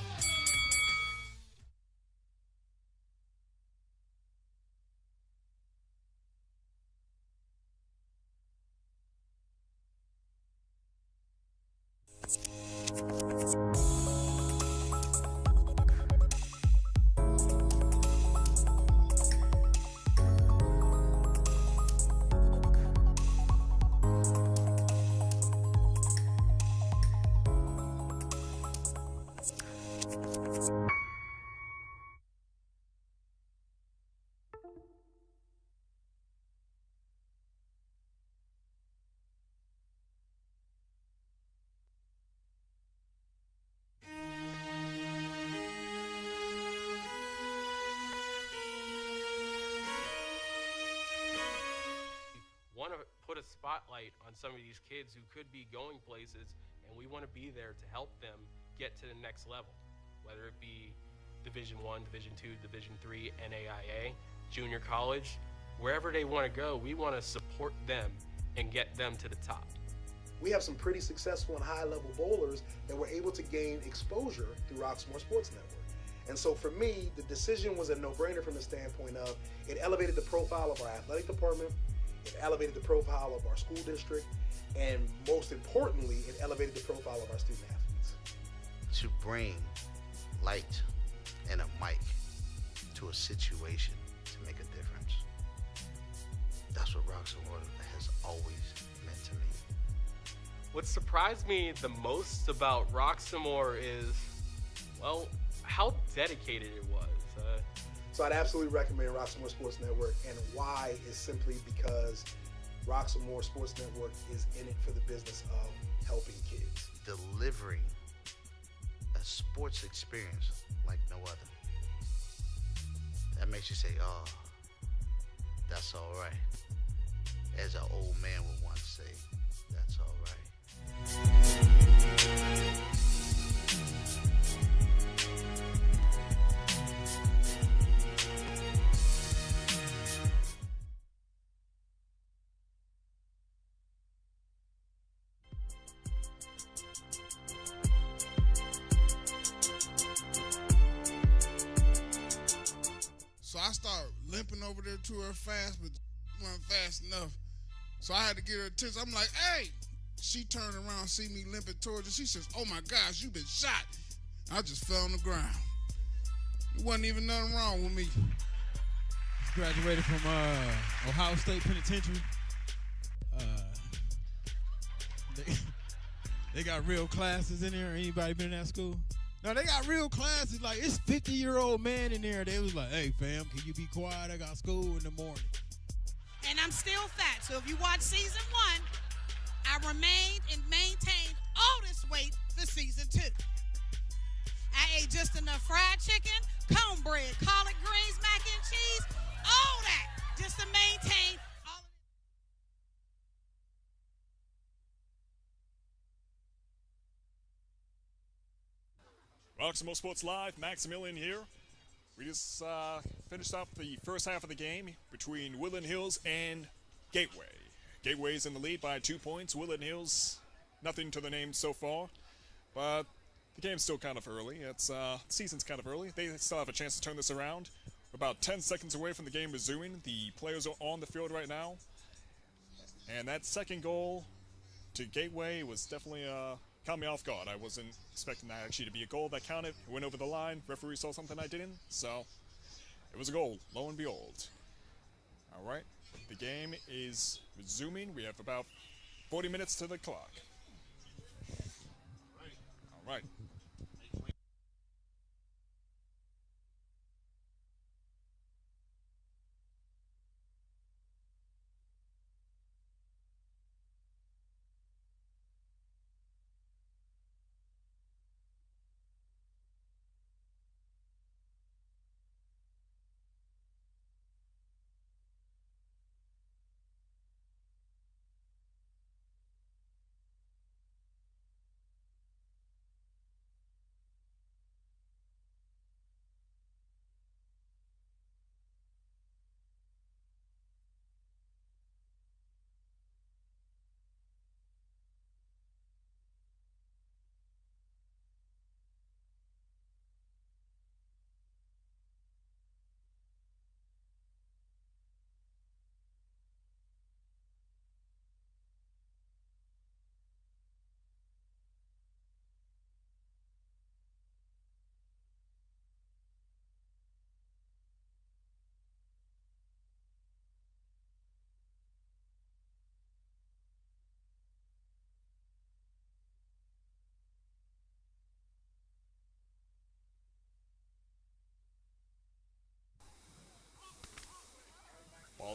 Want to put a spotlight on some of these kids who could be going places, and we want to be there to help them get to the next level, whether it be Division I, Division II, Division III, NAIA, junior college, wherever they want to go, we want to support them and get them to the top. We have some pretty successful and high-level bowlers that were able to gain exposure through Roxamore Sports Network. And so for me, the decision was a no-brainer from the standpoint of it elevated the profile of our athletic department, it elevated the profile of our school district, and most importantly, it elevated the profile of our student athletes. To bring light and a mic to a situation to make a difference. That's what Roxamore has always meant to me. What surprised me the most about Roxamore is, well, how dedicated it was. So I'd absolutely recommend Roxamore Sports Network, and why is simply because Roxamore Sports Network is in it for the business of helping kids. Delivering a sports experience like no other. That makes you say, oh, that's all right. As an old man would once say, that's all right. So I started limping over there to her fast, but wasn't fast enough. So I had to get her attention. I'm like, hey! She turned around, see me limping towards her. She says, oh my gosh, you been shot. I just fell on the ground. There wasn't even nothing wrong with me. Graduated from Ohio State Penitentiary. They got real classes in there. Anybody been in that school? No, they got real classes. Like, it's 50-year-old man in there. They was like, hey, fam, can you be quiet? I got school in the morning. And I'm still fat. So if you watch season 1, I remained and maintained all this weight for season 2. I ate just enough fried chicken, cornbread, collard greens, mac and cheese, all that, just to maintain all of Roxamore Sports Live, Maximilian here. We just finished off the first half of the game between Woodland Hills and Gateway. Gateway's in the lead by 2 points. Woodland Hills, nothing to the name so far, but the game's still kind of early. It's season's kind of early. They still have a chance to turn this around. We're about 10 seconds away from the game resuming. The players are on the field right now, and that second goal to Gateway was definitely caught me off guard. I wasn't expecting that actually to be a goal that counted. It went over the line. Referee saw something I didn't, so it was a goal, lo and behold. All right, the game is resuming. We have about 40 minutes to the clock. All right.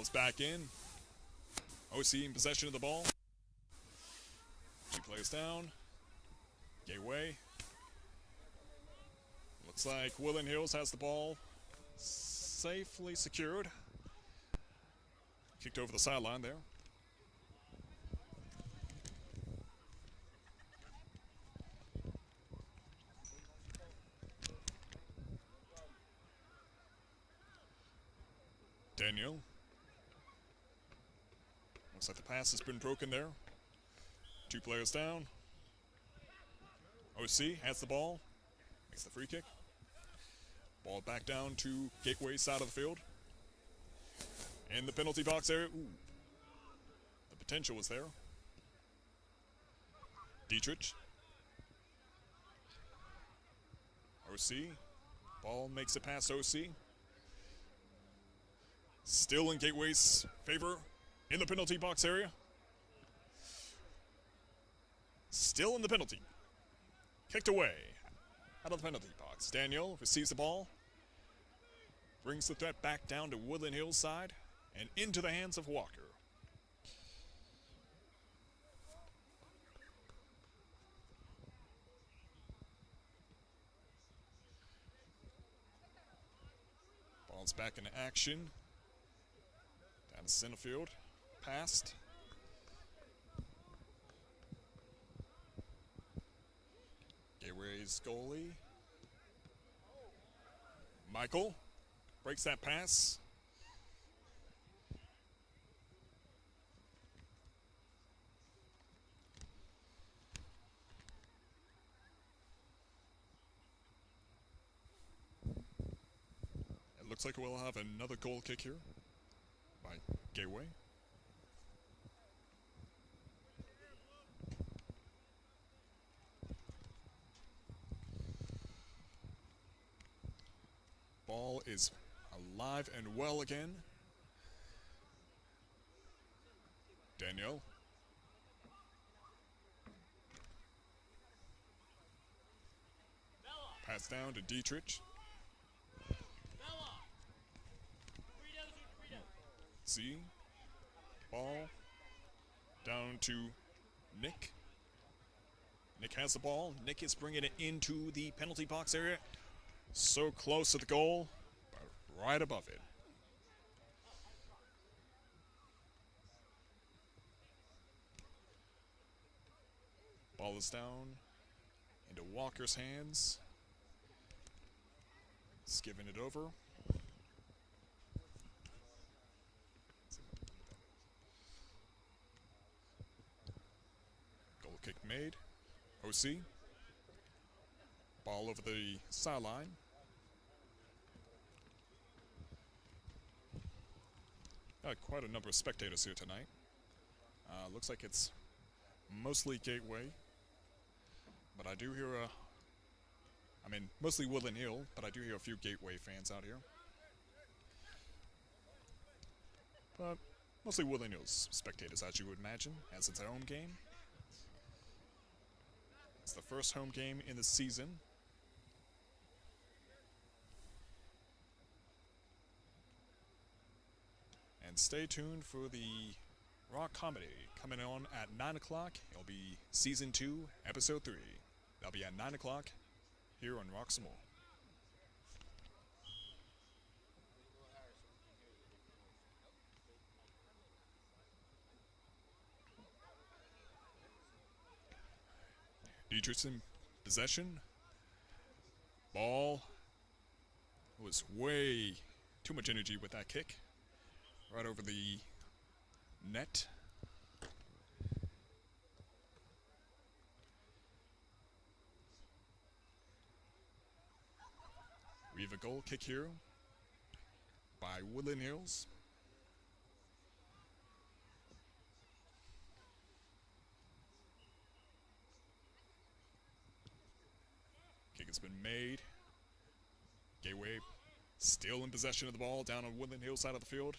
Ball's back in. OC in possession of the ball. 2 players down. Gateway. Looks like Woodland Hills has the ball safely secured. Kicked over the sideline there. Daniel. Looks like the pass has been broken there. 2 players down. OC has the ball. Makes the free kick. Ball back down to Gateway side of the field. In the penalty box area. Ooh. The potential was there. Dietrich. OC. Ball makes it past OC. Still in Gateway's favor in the penalty box area. Still in the penalty. Kicked away out of the penalty box. Daniel receives the ball. Brings the threat back down to Woodland Hills side and into the hands of Walker. Ball's back into action. Down to center field. Passed. Gateway's goalie. Michael breaks that pass. It looks like we'll have another goal kick here by Gateway. Ball is alive and well again. Daniel. Pass down to Dietrich. See. Ball down to Nick. Nick has the ball. Nick is bringing it into the penalty box area. So close to the goal, but right above it. Ball is down into Walker's hands. He's giving it over. Goal kick made. OC. Ball over the sideline. Quite a number of spectators here tonight. Looks like it's mostly Gateway, but I do hear mostly Woodland Hill, but I do hear a few Gateway fans out here. But mostly Woodland Hills spectators, as you would imagine, as it's a home game. It's the first home game in the season. And stay tuned for the rock comedy coming on at 9 o'clock. It'll be Season 2, Episode 3. That'll be at 9 o'clock here on Roxamore. Dietrich in possession. Ball was way too much energy with that kick. Right over the net. We have a goal kick here by Woodland Hills. Kick has been made. Gateway still in possession of the ball down on Woodland Hills side of the field.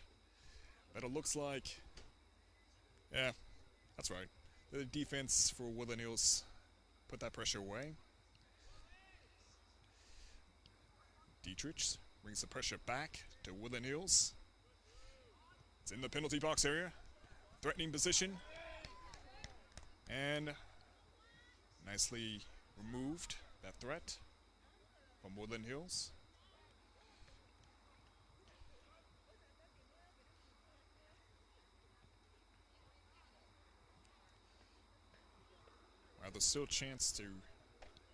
But it looks like, yeah, that's right. The defense for Woodland Hills put that pressure away. Dietrich brings the pressure back to Woodland Hills. It's in the penalty box area. Threatening position. And nicely removed that threat from Woodland Hills. Well, there's still a chance to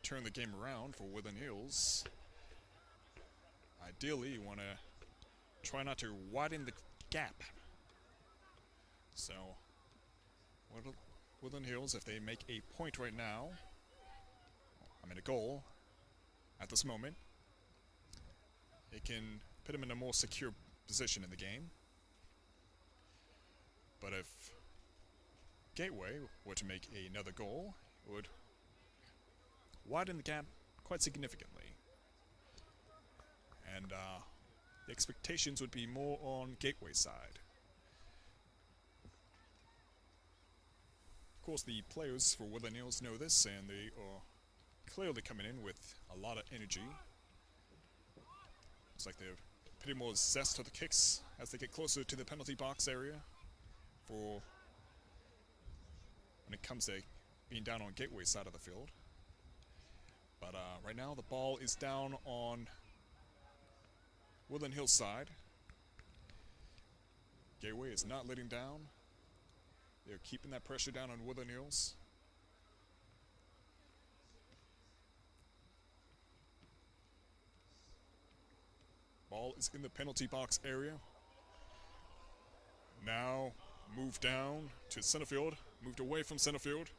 turn the game around for Woodland Hills. Ideally, you want to try not to widen the gap. So, Woodland Hills, if they make a point right now, a goal at this moment, it can put them in a more secure position in the game. But if Gateway were to make another goal, it would widen the gap quite significantly. And the expectations would be more on Gateway's side. Of course, the players for Woodland Hills know this, and they are clearly coming in with a lot of energy. It's like they're putting more zest to the kicks as they get closer to the penalty box area for when it comes to being down on Gateway's side of the field. But right now the ball is down on Woodland Hills side. Gateway is not letting down. They're keeping that pressure down on Woodland Hills. Ball is in the penalty box area. Now moved down to center field, moved away from center field.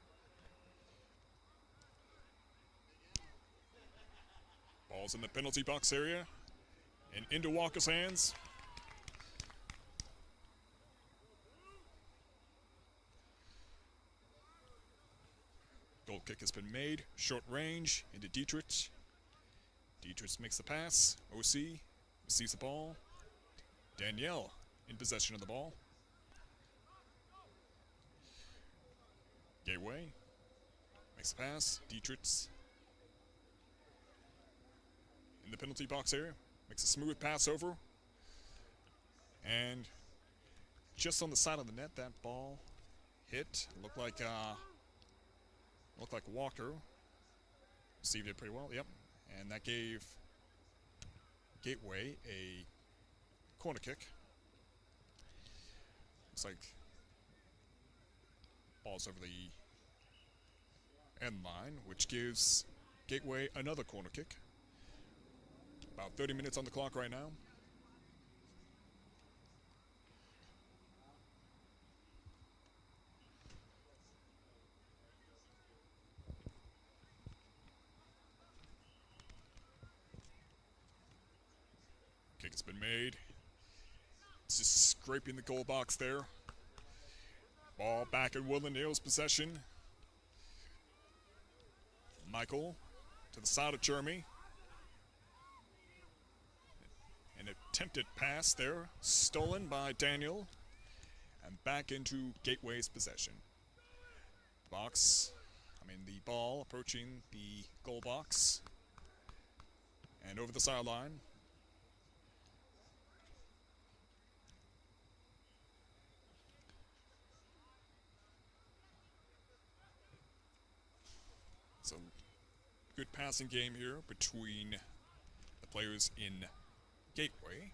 Ball's in the penalty box area and into Walker's hands. Goal kick has been made, short range into Dietrich. Dietrich makes the pass. OC receives the ball. Danielle in possession of the ball. Gateway makes the pass. Dietrich in the penalty box area. Makes a smooth pass over. And just on the side of the net, that ball hit. Looked like Walker received it pretty well. Yep. And that gave Gateway a corner kick. Looks like ball's over the end line, which gives Gateway another corner kick. About 30 minutes on the clock right now. Kick has been made. It's just scraping the goal box there. Ball back in Woodland Hills possession. Michael to the side of Jeremy. An attempted pass there, stolen by Daniel. And back into Gateway's possession. The ball approaching the goal box. And over the sideline. So, good passing game here between the players in Gateway.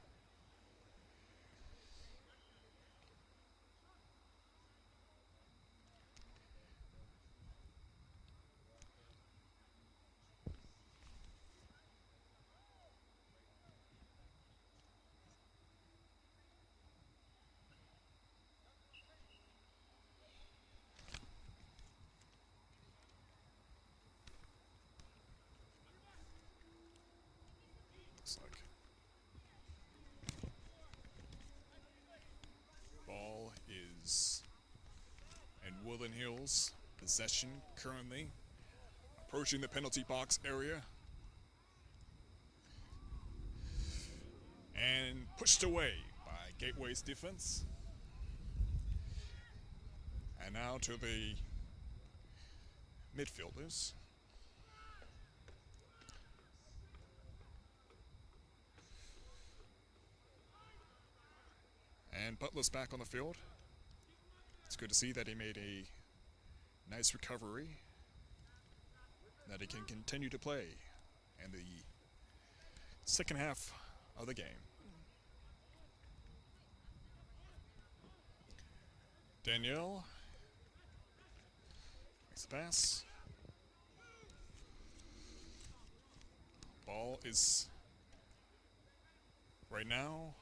Looks like ball is in Woodland Hills possession currently, approaching the penalty box area, and pushed away by Gateway's defense. And now to the midfielders. And Butler's back on the field. It's good to see that he made a nice recovery, that he can continue to play in the second half of the game. Danielle makes the pass. Ball is right now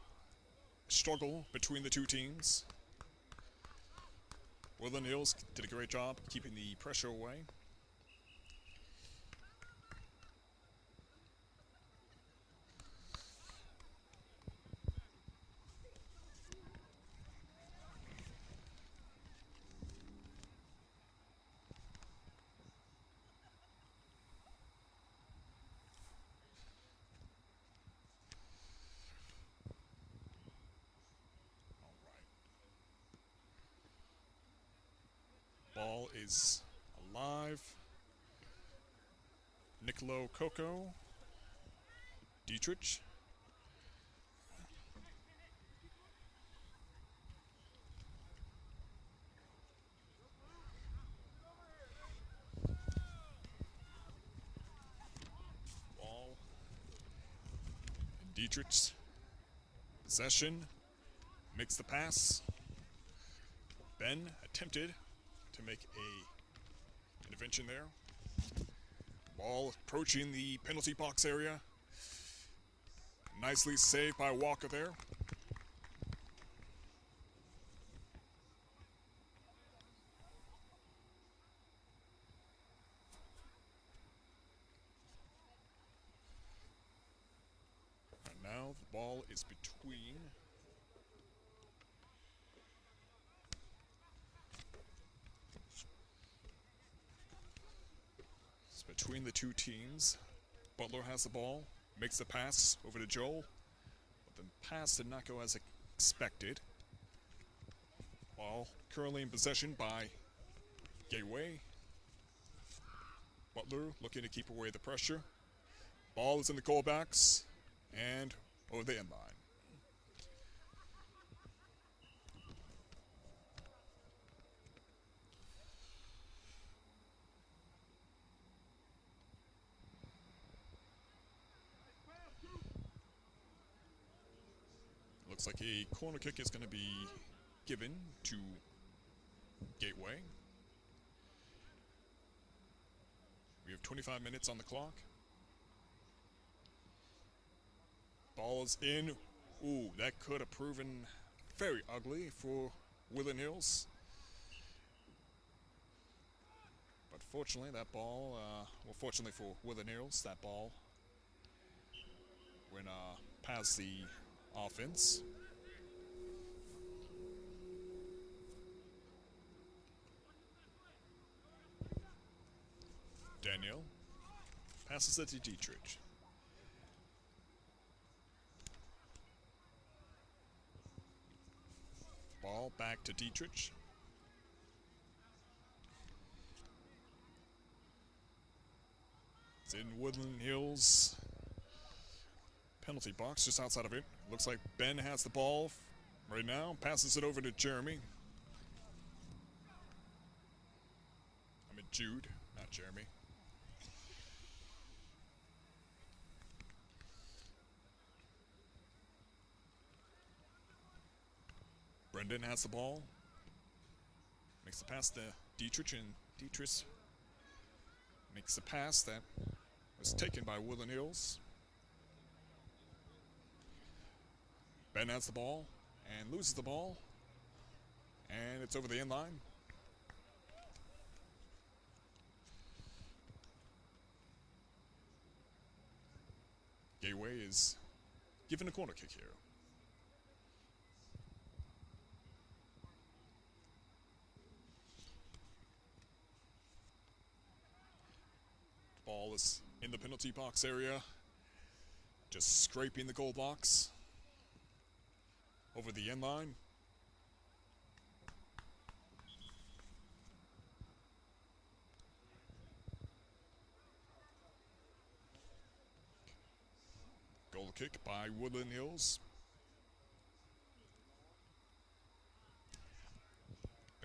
a struggle between the two teams. Woodland Hills did a great job keeping the pressure away. Ball is alive. Nicolo Coco. Dietrich. Ball. And Dietrich's possession. Makes the pass. Ben attempted to make a intervention there. Ball approaching the penalty box area. Nicely saved by Walker there. And now the ball is between the two teams. Butler has the ball, makes the pass over to Joel, but the pass did not go as expected. Ball currently in possession by Gateway. Butler looking to keep away the pressure. Ball is in the goal box and over the end line. Looks like a corner kick is going to be given to Gateway. We have 25 minutes on the clock. Ball is in. Ooh, that could have proven very ugly for Woodland Hills. But fortunately, that ball, well, fortunately for Woodland Hills, that ball went past the offense. Daniel passes it to Dietrich. Ball back to Dietrich. It's in Woodland Hills penalty box, just outside of it. Looks like Ben has the ball right now. Passes it over to Jeremy. I mean Jude, not Jeremy. Brendan has the ball. Makes the pass to Dietrich, and Dietrich makes the pass that was taken by Woodland Hills. Ben has the ball and loses the ball, and it's over the end line. Gateway is given a corner kick here. Ball is in the penalty box area, just scraping the goal box over the end line. Goal kick by Woodland Hills.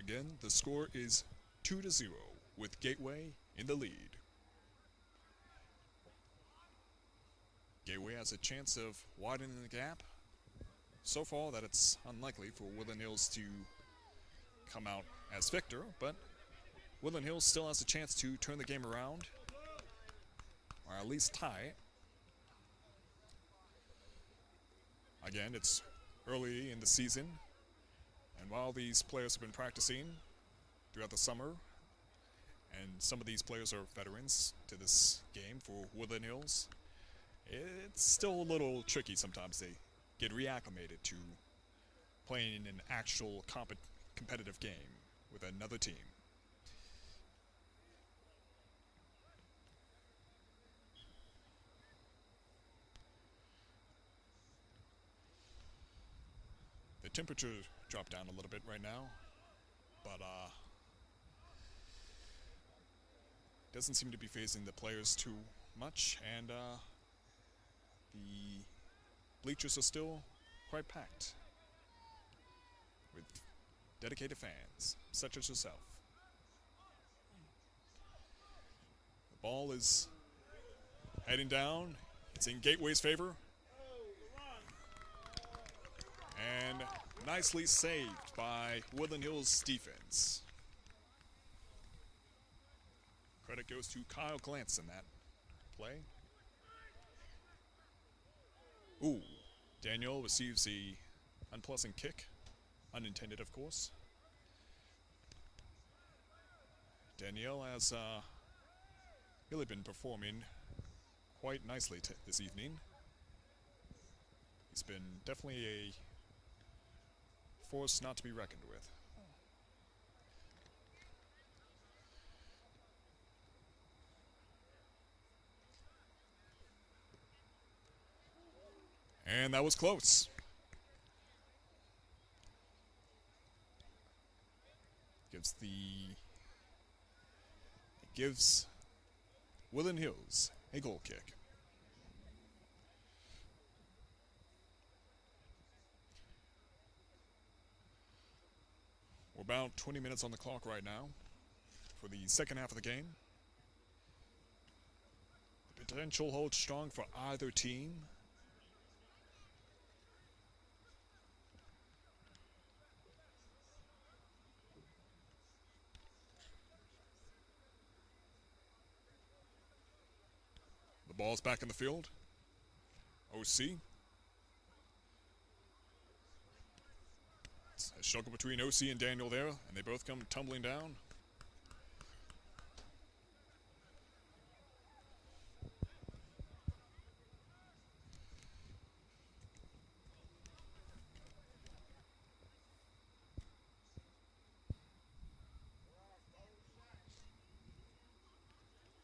again, the score is 2-0 with Gateway in the lead. Gateway has a chance of widening the gap. So far that it's unlikely for Woodland Hills to come out as victor, but Woodland Hills still has a chance to turn the game around, or at least tie it. Again, it's early in the season, and while these players have been practicing throughout the summer, and some of these players are veterans to this game for Woodland Hills, it's still a little tricky sometimes. They get reacclimated to playing in an actual competitive game with another team. The temperature dropped down a little bit right now, but doesn't seem to be phasing the players too much, and the bleachers are still quite packed with dedicated fans, such as yourself. The ball is heading down. It's in Gateway's favor. And nicely saved by Woodland Hills defense. Credit goes to Kyle Glantz in that play. Ooh, Daniel receives the unpleasant kick. Unintended, of course. Danielle has really been performing quite nicely this evening. He's been definitely a force not to be reckoned with. And that was close. Gives Woodland Hills a goal kick. We're about 20 minutes on the clock right now for the second half of the game. The potential holds strong for either team. The ball's back in the field. OC. A struggle between OC and Daniel there, and they both come tumbling down.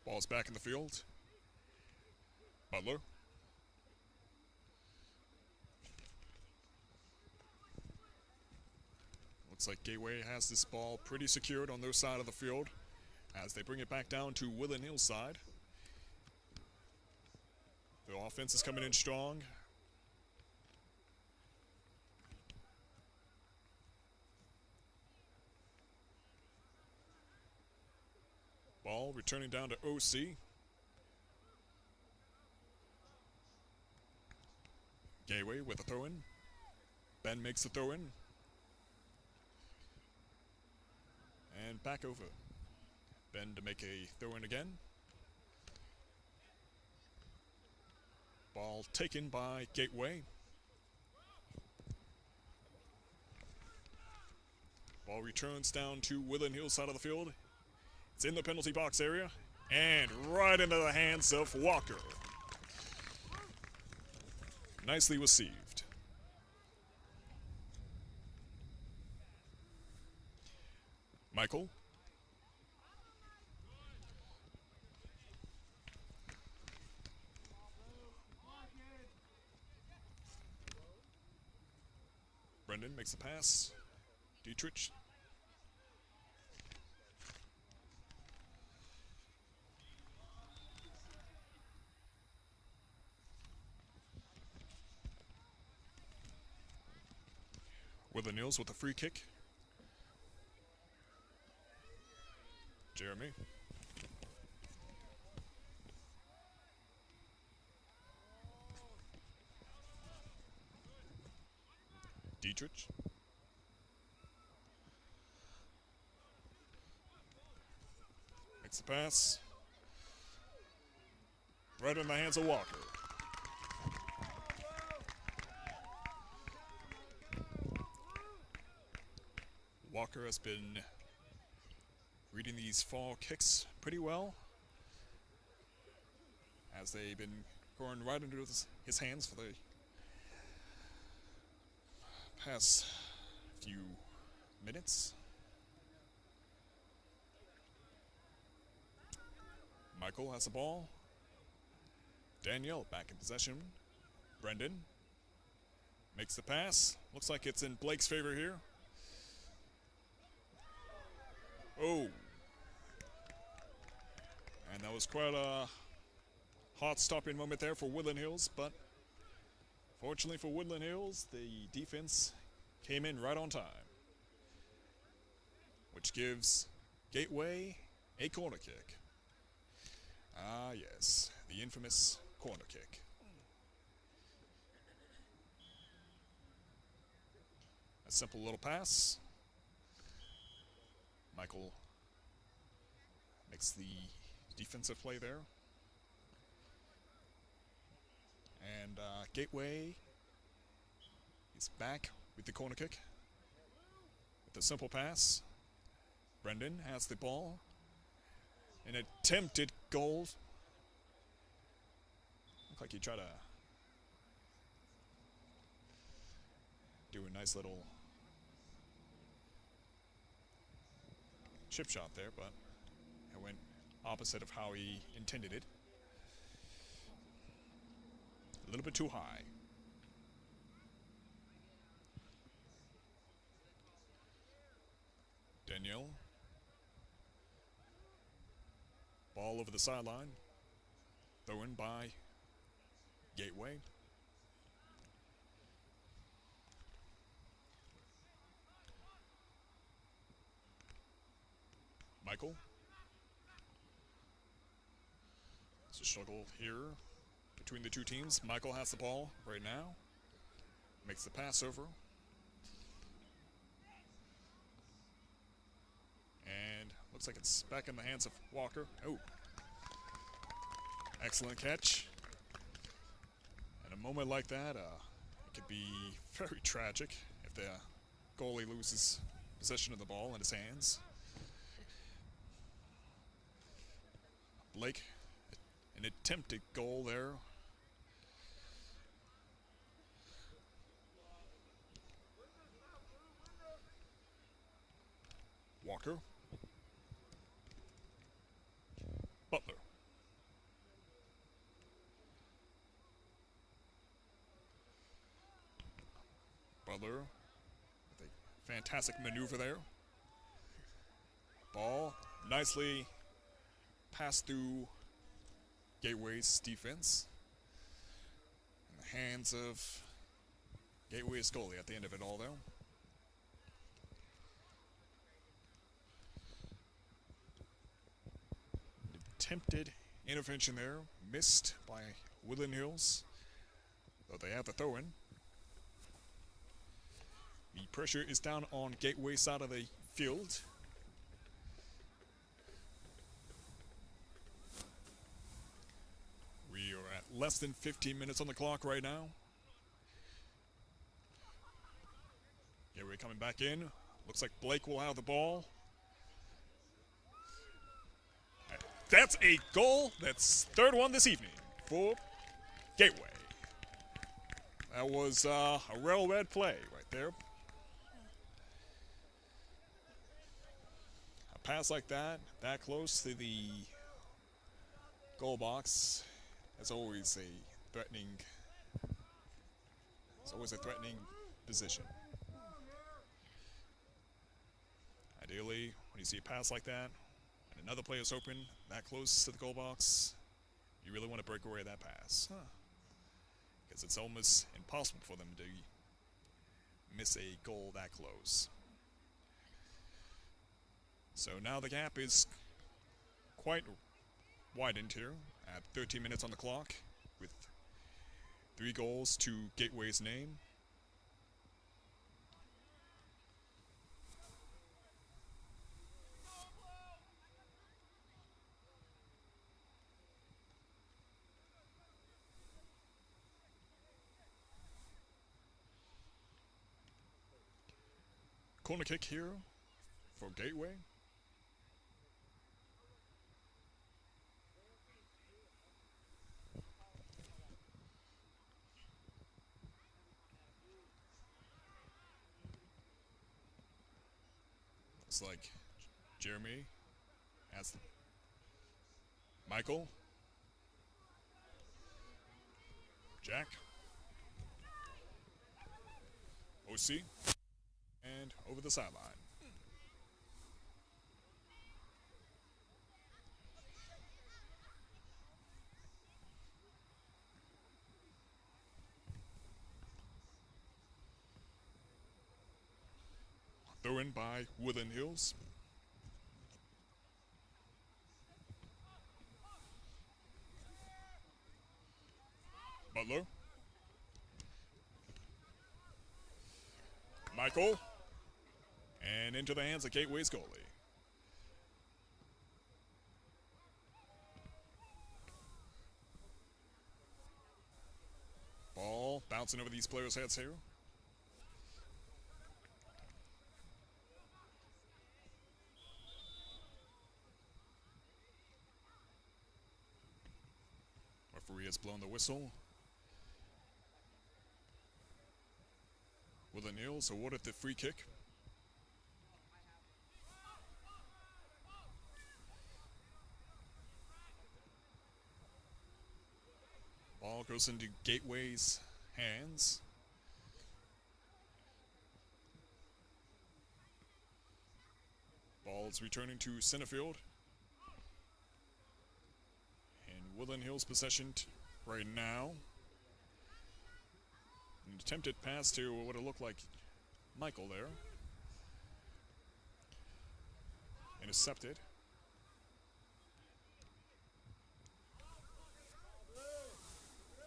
Ball's back in the field. Butler. Looks like Gateway has this ball pretty secured on their side of the field as they bring it back down to Woodland Hills' side. The offense is coming in strong. Ball returning down to OC. Gateway with a throw-in. Ben makes the throw-in. And back over. Ben to make a throw-in again. Ball taken by Gateway. Ball returns down to Woodland Hills' side of the field. It's in the penalty box area. And right into the hands of Walker. Nicely received. Michael. Brendan makes the pass. Dietrich. Woodland Hills with a free kick. Jeremy. Dietrich. Makes the pass. Right in the hands of Walker. Walker has been reading these fall kicks pretty well, as they've been going right into his hands for the past few minutes. Michael has the ball. Daniel back in possession. Brendan makes the pass. Looks like it's in Blake's favor here. Oh. And that was quite a hot stopping moment there for Woodland Hills, but fortunately for Woodland Hills, the defense came in right on time, which gives Gateway a corner kick. Ah, yes, the infamous corner kick. A simple little pass. Michael makes the defensive play there. And Gateway is back with the corner kick. With a simple pass. Brendan has the ball. An attempted goal. Looked like he tried to do a nice little chip shot there, but it went opposite of how he intended it. A little bit too high. Danielle. Ball over the sideline. Thrown by Gateway. Michael. It's a struggle here between the two teams. Michael has the ball right now. Makes the pass over. And looks like it's back in the hands of Walker. Oh. Excellent catch. And a moment like that, it could be very tragic if the goalie loses possession of the ball in his hands. Blake, an attempted goal there. Walker. Butler. Butler with a fantastic maneuver there. Ball nicely passed through Gateway's defense. In the hands of Gateway's goalie at the end of it all, though. Attempted intervention there, missed by Woodland Hills, though they have the throw-in. The pressure is down on Gateway's side of the field. We are at less than 15 minutes on the clock right now. Gateway coming back in. Looks like Blake will have the ball. That's a goal. That's third one this evening for Gateway. That was a well-read play right there. A pass like that close to the goal box, is always a threatening. It's always a threatening position. Ideally, when you see a pass like that, and another player is open, that close to the goal box, you really want to break away that pass. Because it's almost impossible for them to miss a goal that close. So now the gap is quite widened here at 13 minutes on the clock with 3 goals to Gateway's name. Corner kick here for Gateway. Looks like Jeremy has Michael. Jack. OC. And over the sideline. Throw in by Woodland Hills. Butler. Michael. And into the hands of Gateway's goalie. Ball bouncing over these players' heads here. Referee has blown the whistle. Woodland Hills awarded the free kick. Ball goes into Gateway's hands. Ball's returning to center field. And Woodland Hills possession right now. An attempted pass to what it looked like Michael there. Intercepted.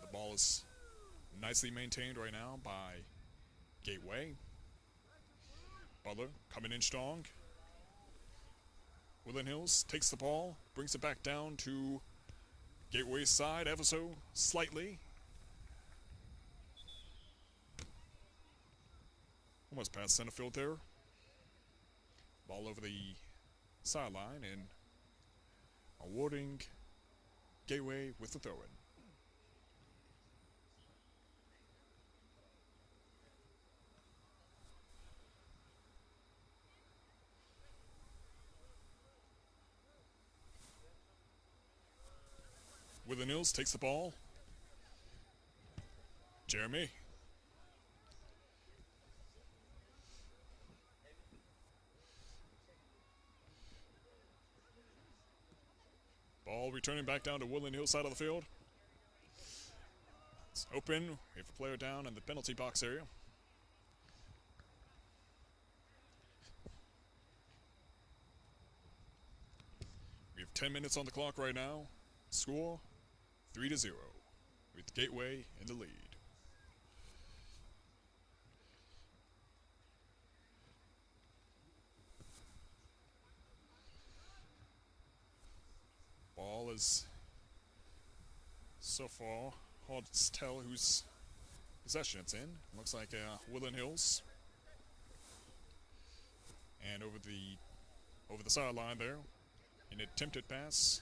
The ball is nicely maintained right now by Gateway. Butler coming in strong. Woodland Hills takes the ball, brings it back down to Gateway's side ever so slightly. Almost past center field there. Ball over the sideline and awarding Gateway with the throw-in. Woodland Hills takes the ball. Jeremy. Ball returning back down to Woodland Hills side of the field. It's open. We have a player down in the penalty box area. We have 10 minutes on the clock right now. Score 3-0 with Gateway in the lead. Ball is so far hard to tell whose possession it's in. Looks like Woodland Hills. And over the sideline there, an attempted pass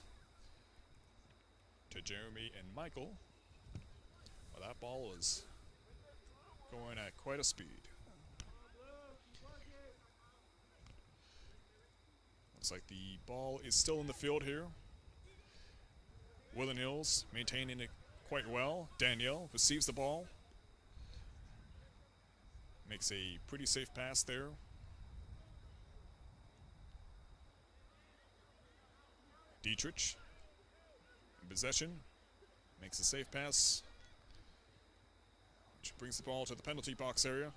to Jeremy and Michael. Well, that ball is going at quite a speed. Looks like the ball is still in the field here. Woodland Hills maintaining it quite well. Danielle receives the ball. Makes a pretty safe pass there. Dietrich in possession. Makes a safe pass. Which brings the ball to the penalty box area.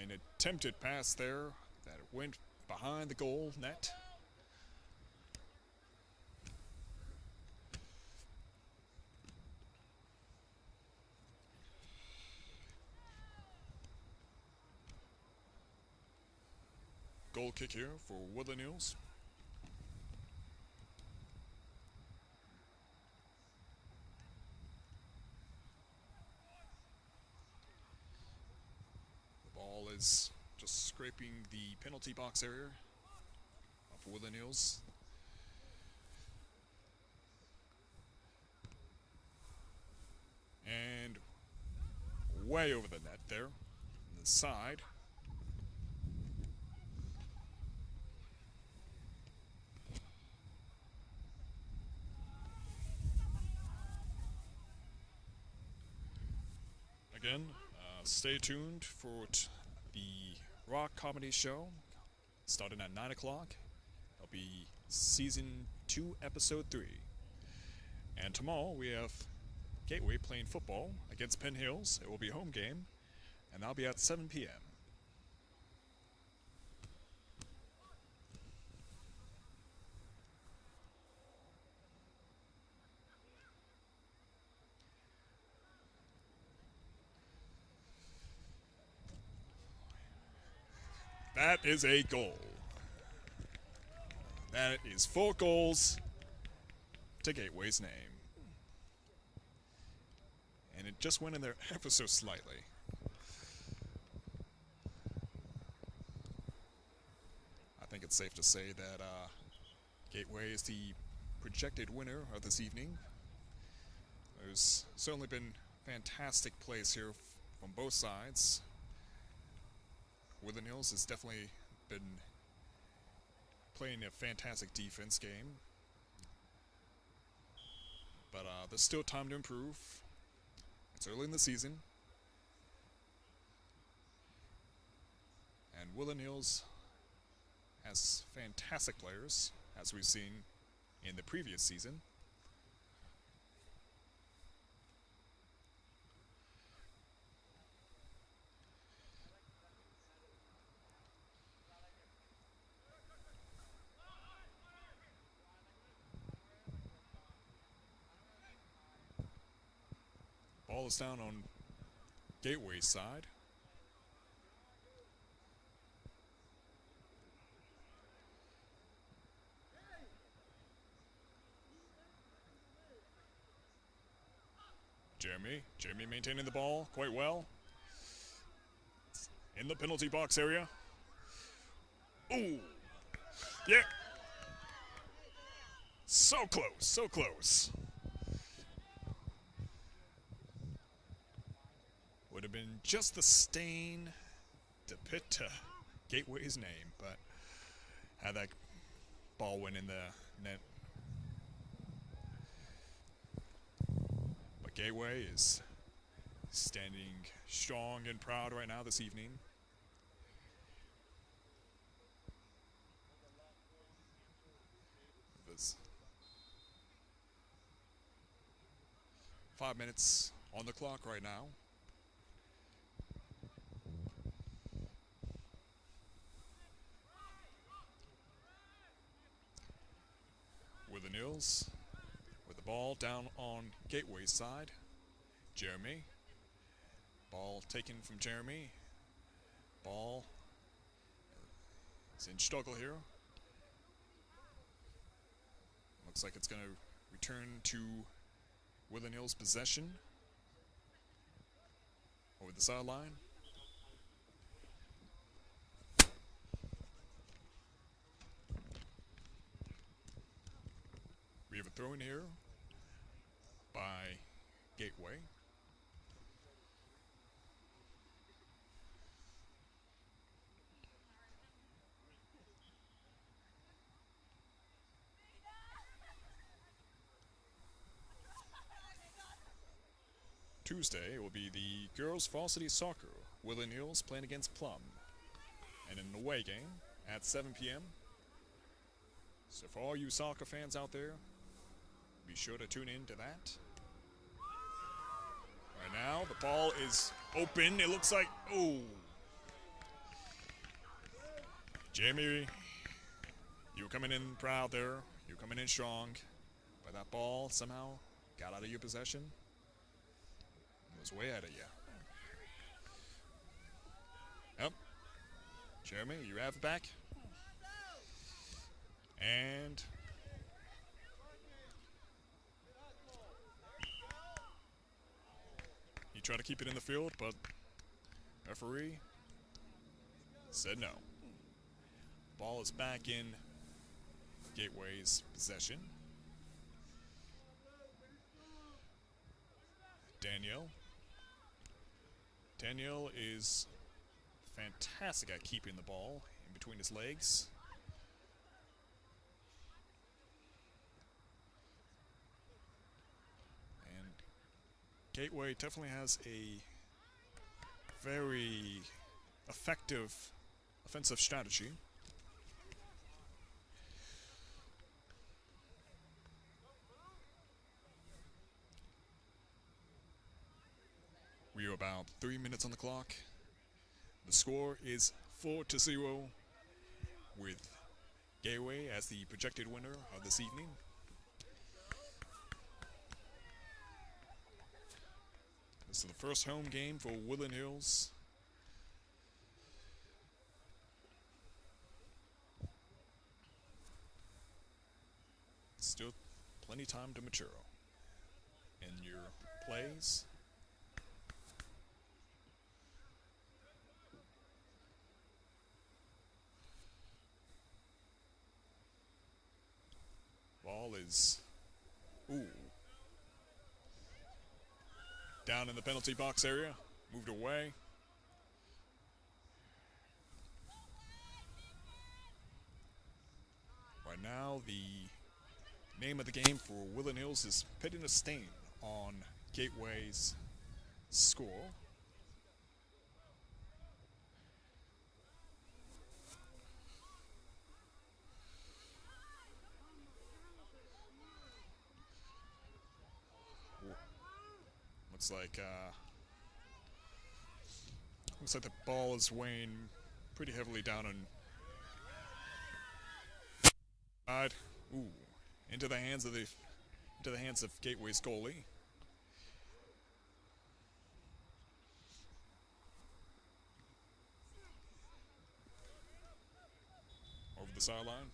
An attempted pass there that went behind the goal net. goal kick here for Woodland Hills. The ball is just scraping the penalty box area of Woodland Hills. And way over the net there, on the side. Again, stay tuned for the rock comedy show starting at 9 o'clock. It'll be season 2, episode 3. And tomorrow we have Gateway playing football against Penn Hills. It will be a home game, and that'll be at 7 p.m. That is a goal. That is 4 goals to Gateway's name. And it just went in there ever so slightly. I think it's safe to say that Gateway is the projected winner of this evening. There's certainly been fantastic plays here from both sides. Woodland Hills has definitely been playing a fantastic defense game. But there's still time to improve. It's early in the season. And Woodland Hills has fantastic players, as we've seen in the previous season. Ball is down on Gateway's side. Jeremy maintaining the ball quite well. In the penalty box area. Ooh. Yeah. So close, so close. Would have been just the stain to put Gateway's name, but had that ball went in the net. But Gateway is standing strong and proud right now this evening. There's 5 minutes on the clock right now. Woodland Hills with the ball down on Gateway's side. Jeremy. Ball taken from Jeremy. Ball is in struggle here. Looks like it's going to return to Woodland Hills' possession over the sideline. We have a throw in here by Gateway. Tuesday will be the girls' varsity soccer. Woodland Hills playing against Plum. And an away game at 7 p.m. So for all you soccer fans out there, be sure to tune in to that. Right now, the ball is open. It looks like, oh. Jamie, you were coming in proud there. You're coming in strong. But that ball somehow got out of your possession. It was way out of you. Yep. Jeremy, you have it back. And he tried to keep it in the field, but referee said no. Ball is back in Gateway's possession. Danielle is fantastic at keeping the ball in between his legs. And Gateway definitely has a very effective offensive strategy. We are about 3 minutes on the clock. The score is 4-0 with Gateway as the projected winner of this evening. This is the first home game for Woodland Hills. Still plenty time to mature in your plays. Ball is, down in the penalty box area, moved away. Right now, the name of the game for Woodland Hills is putting a stain on Gateway's score. Looks like the ball is weighing pretty heavily down on side. Into the hands of Gateway's goalie. Over the sideline.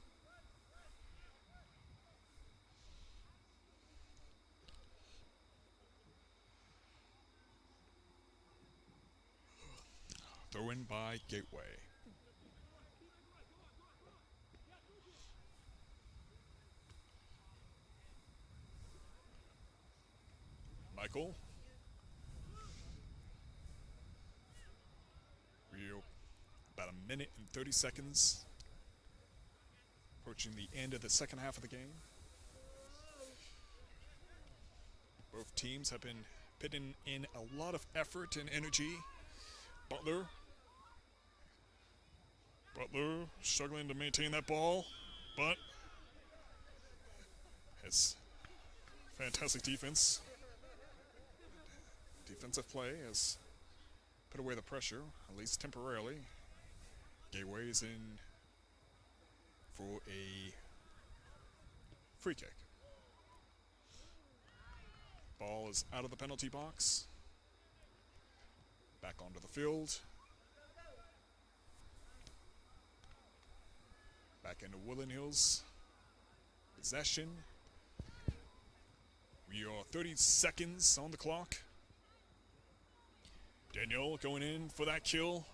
Throw in by Gateway. Michael. We're about a minute and 30 seconds. Approaching the end of the second half of the game. Both teams have been putting in a lot of effort and energy. Butler struggling to maintain that ball, but it's fantastic defense. Defensive play has put away the pressure, at least temporarily. Gateway is in for a free kick. Ball is out of the penalty box. Back onto the field. Back into Woodland Hills. Possession. We are 30 seconds on the clock. Daniel going in for that kill.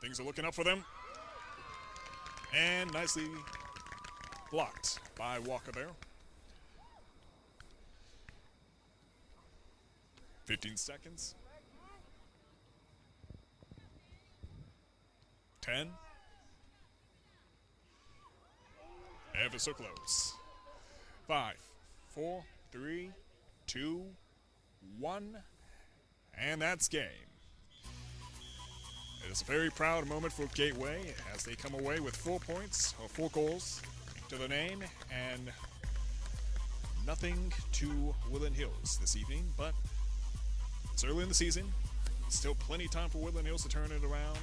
Things are looking up for them. And nicely blocked by Walker there. 15 seconds. 10. Ever so close. 5, 4, 3, 2, 1. And that's game. It is a very proud moment for Gateway as they come away with 4 points, or 4 goals to their name, and nothing to Woodland Hills this evening, but it's early in the season. Still plenty of time for Woodland Hills to turn it around.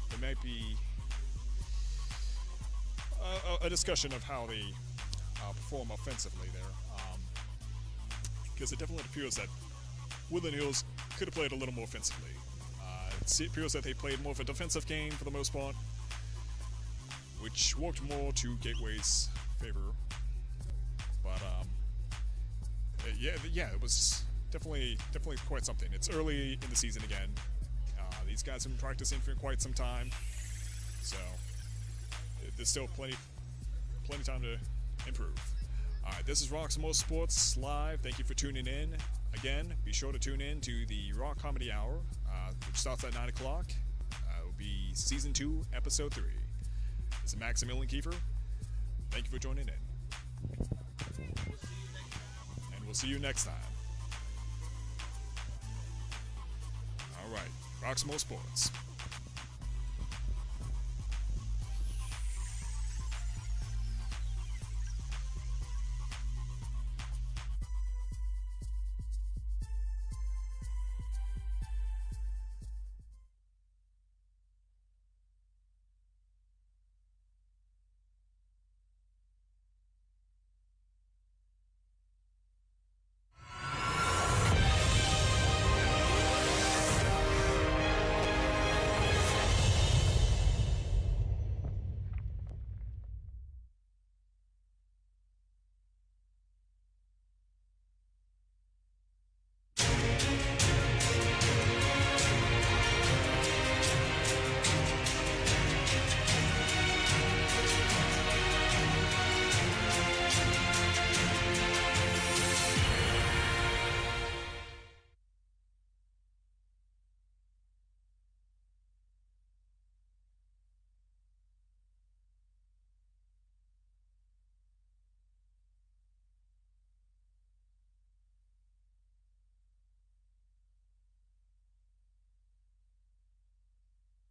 There might be a discussion of how they perform offensively there. Because it definitely appears that Woodland Hills could have played a little more offensively. It appears that they played more of a defensive game for the most part, which worked more to Gateway's favor. But yeah, it was definitely quite something. It's early in the season again. These guys have been practicing for quite some time, so there's still plenty time to improve. All right, this is Roxamore Sports Live. Thank you for tuning in. Again, be sure to tune in to the Rock Comedy Hour, which starts at 9 o'clock. It will be Season 2, Episode 3. This is Maximilian Kiefer. Thank you for joining in. And we'll see you next time. All right, Roxamore Sports.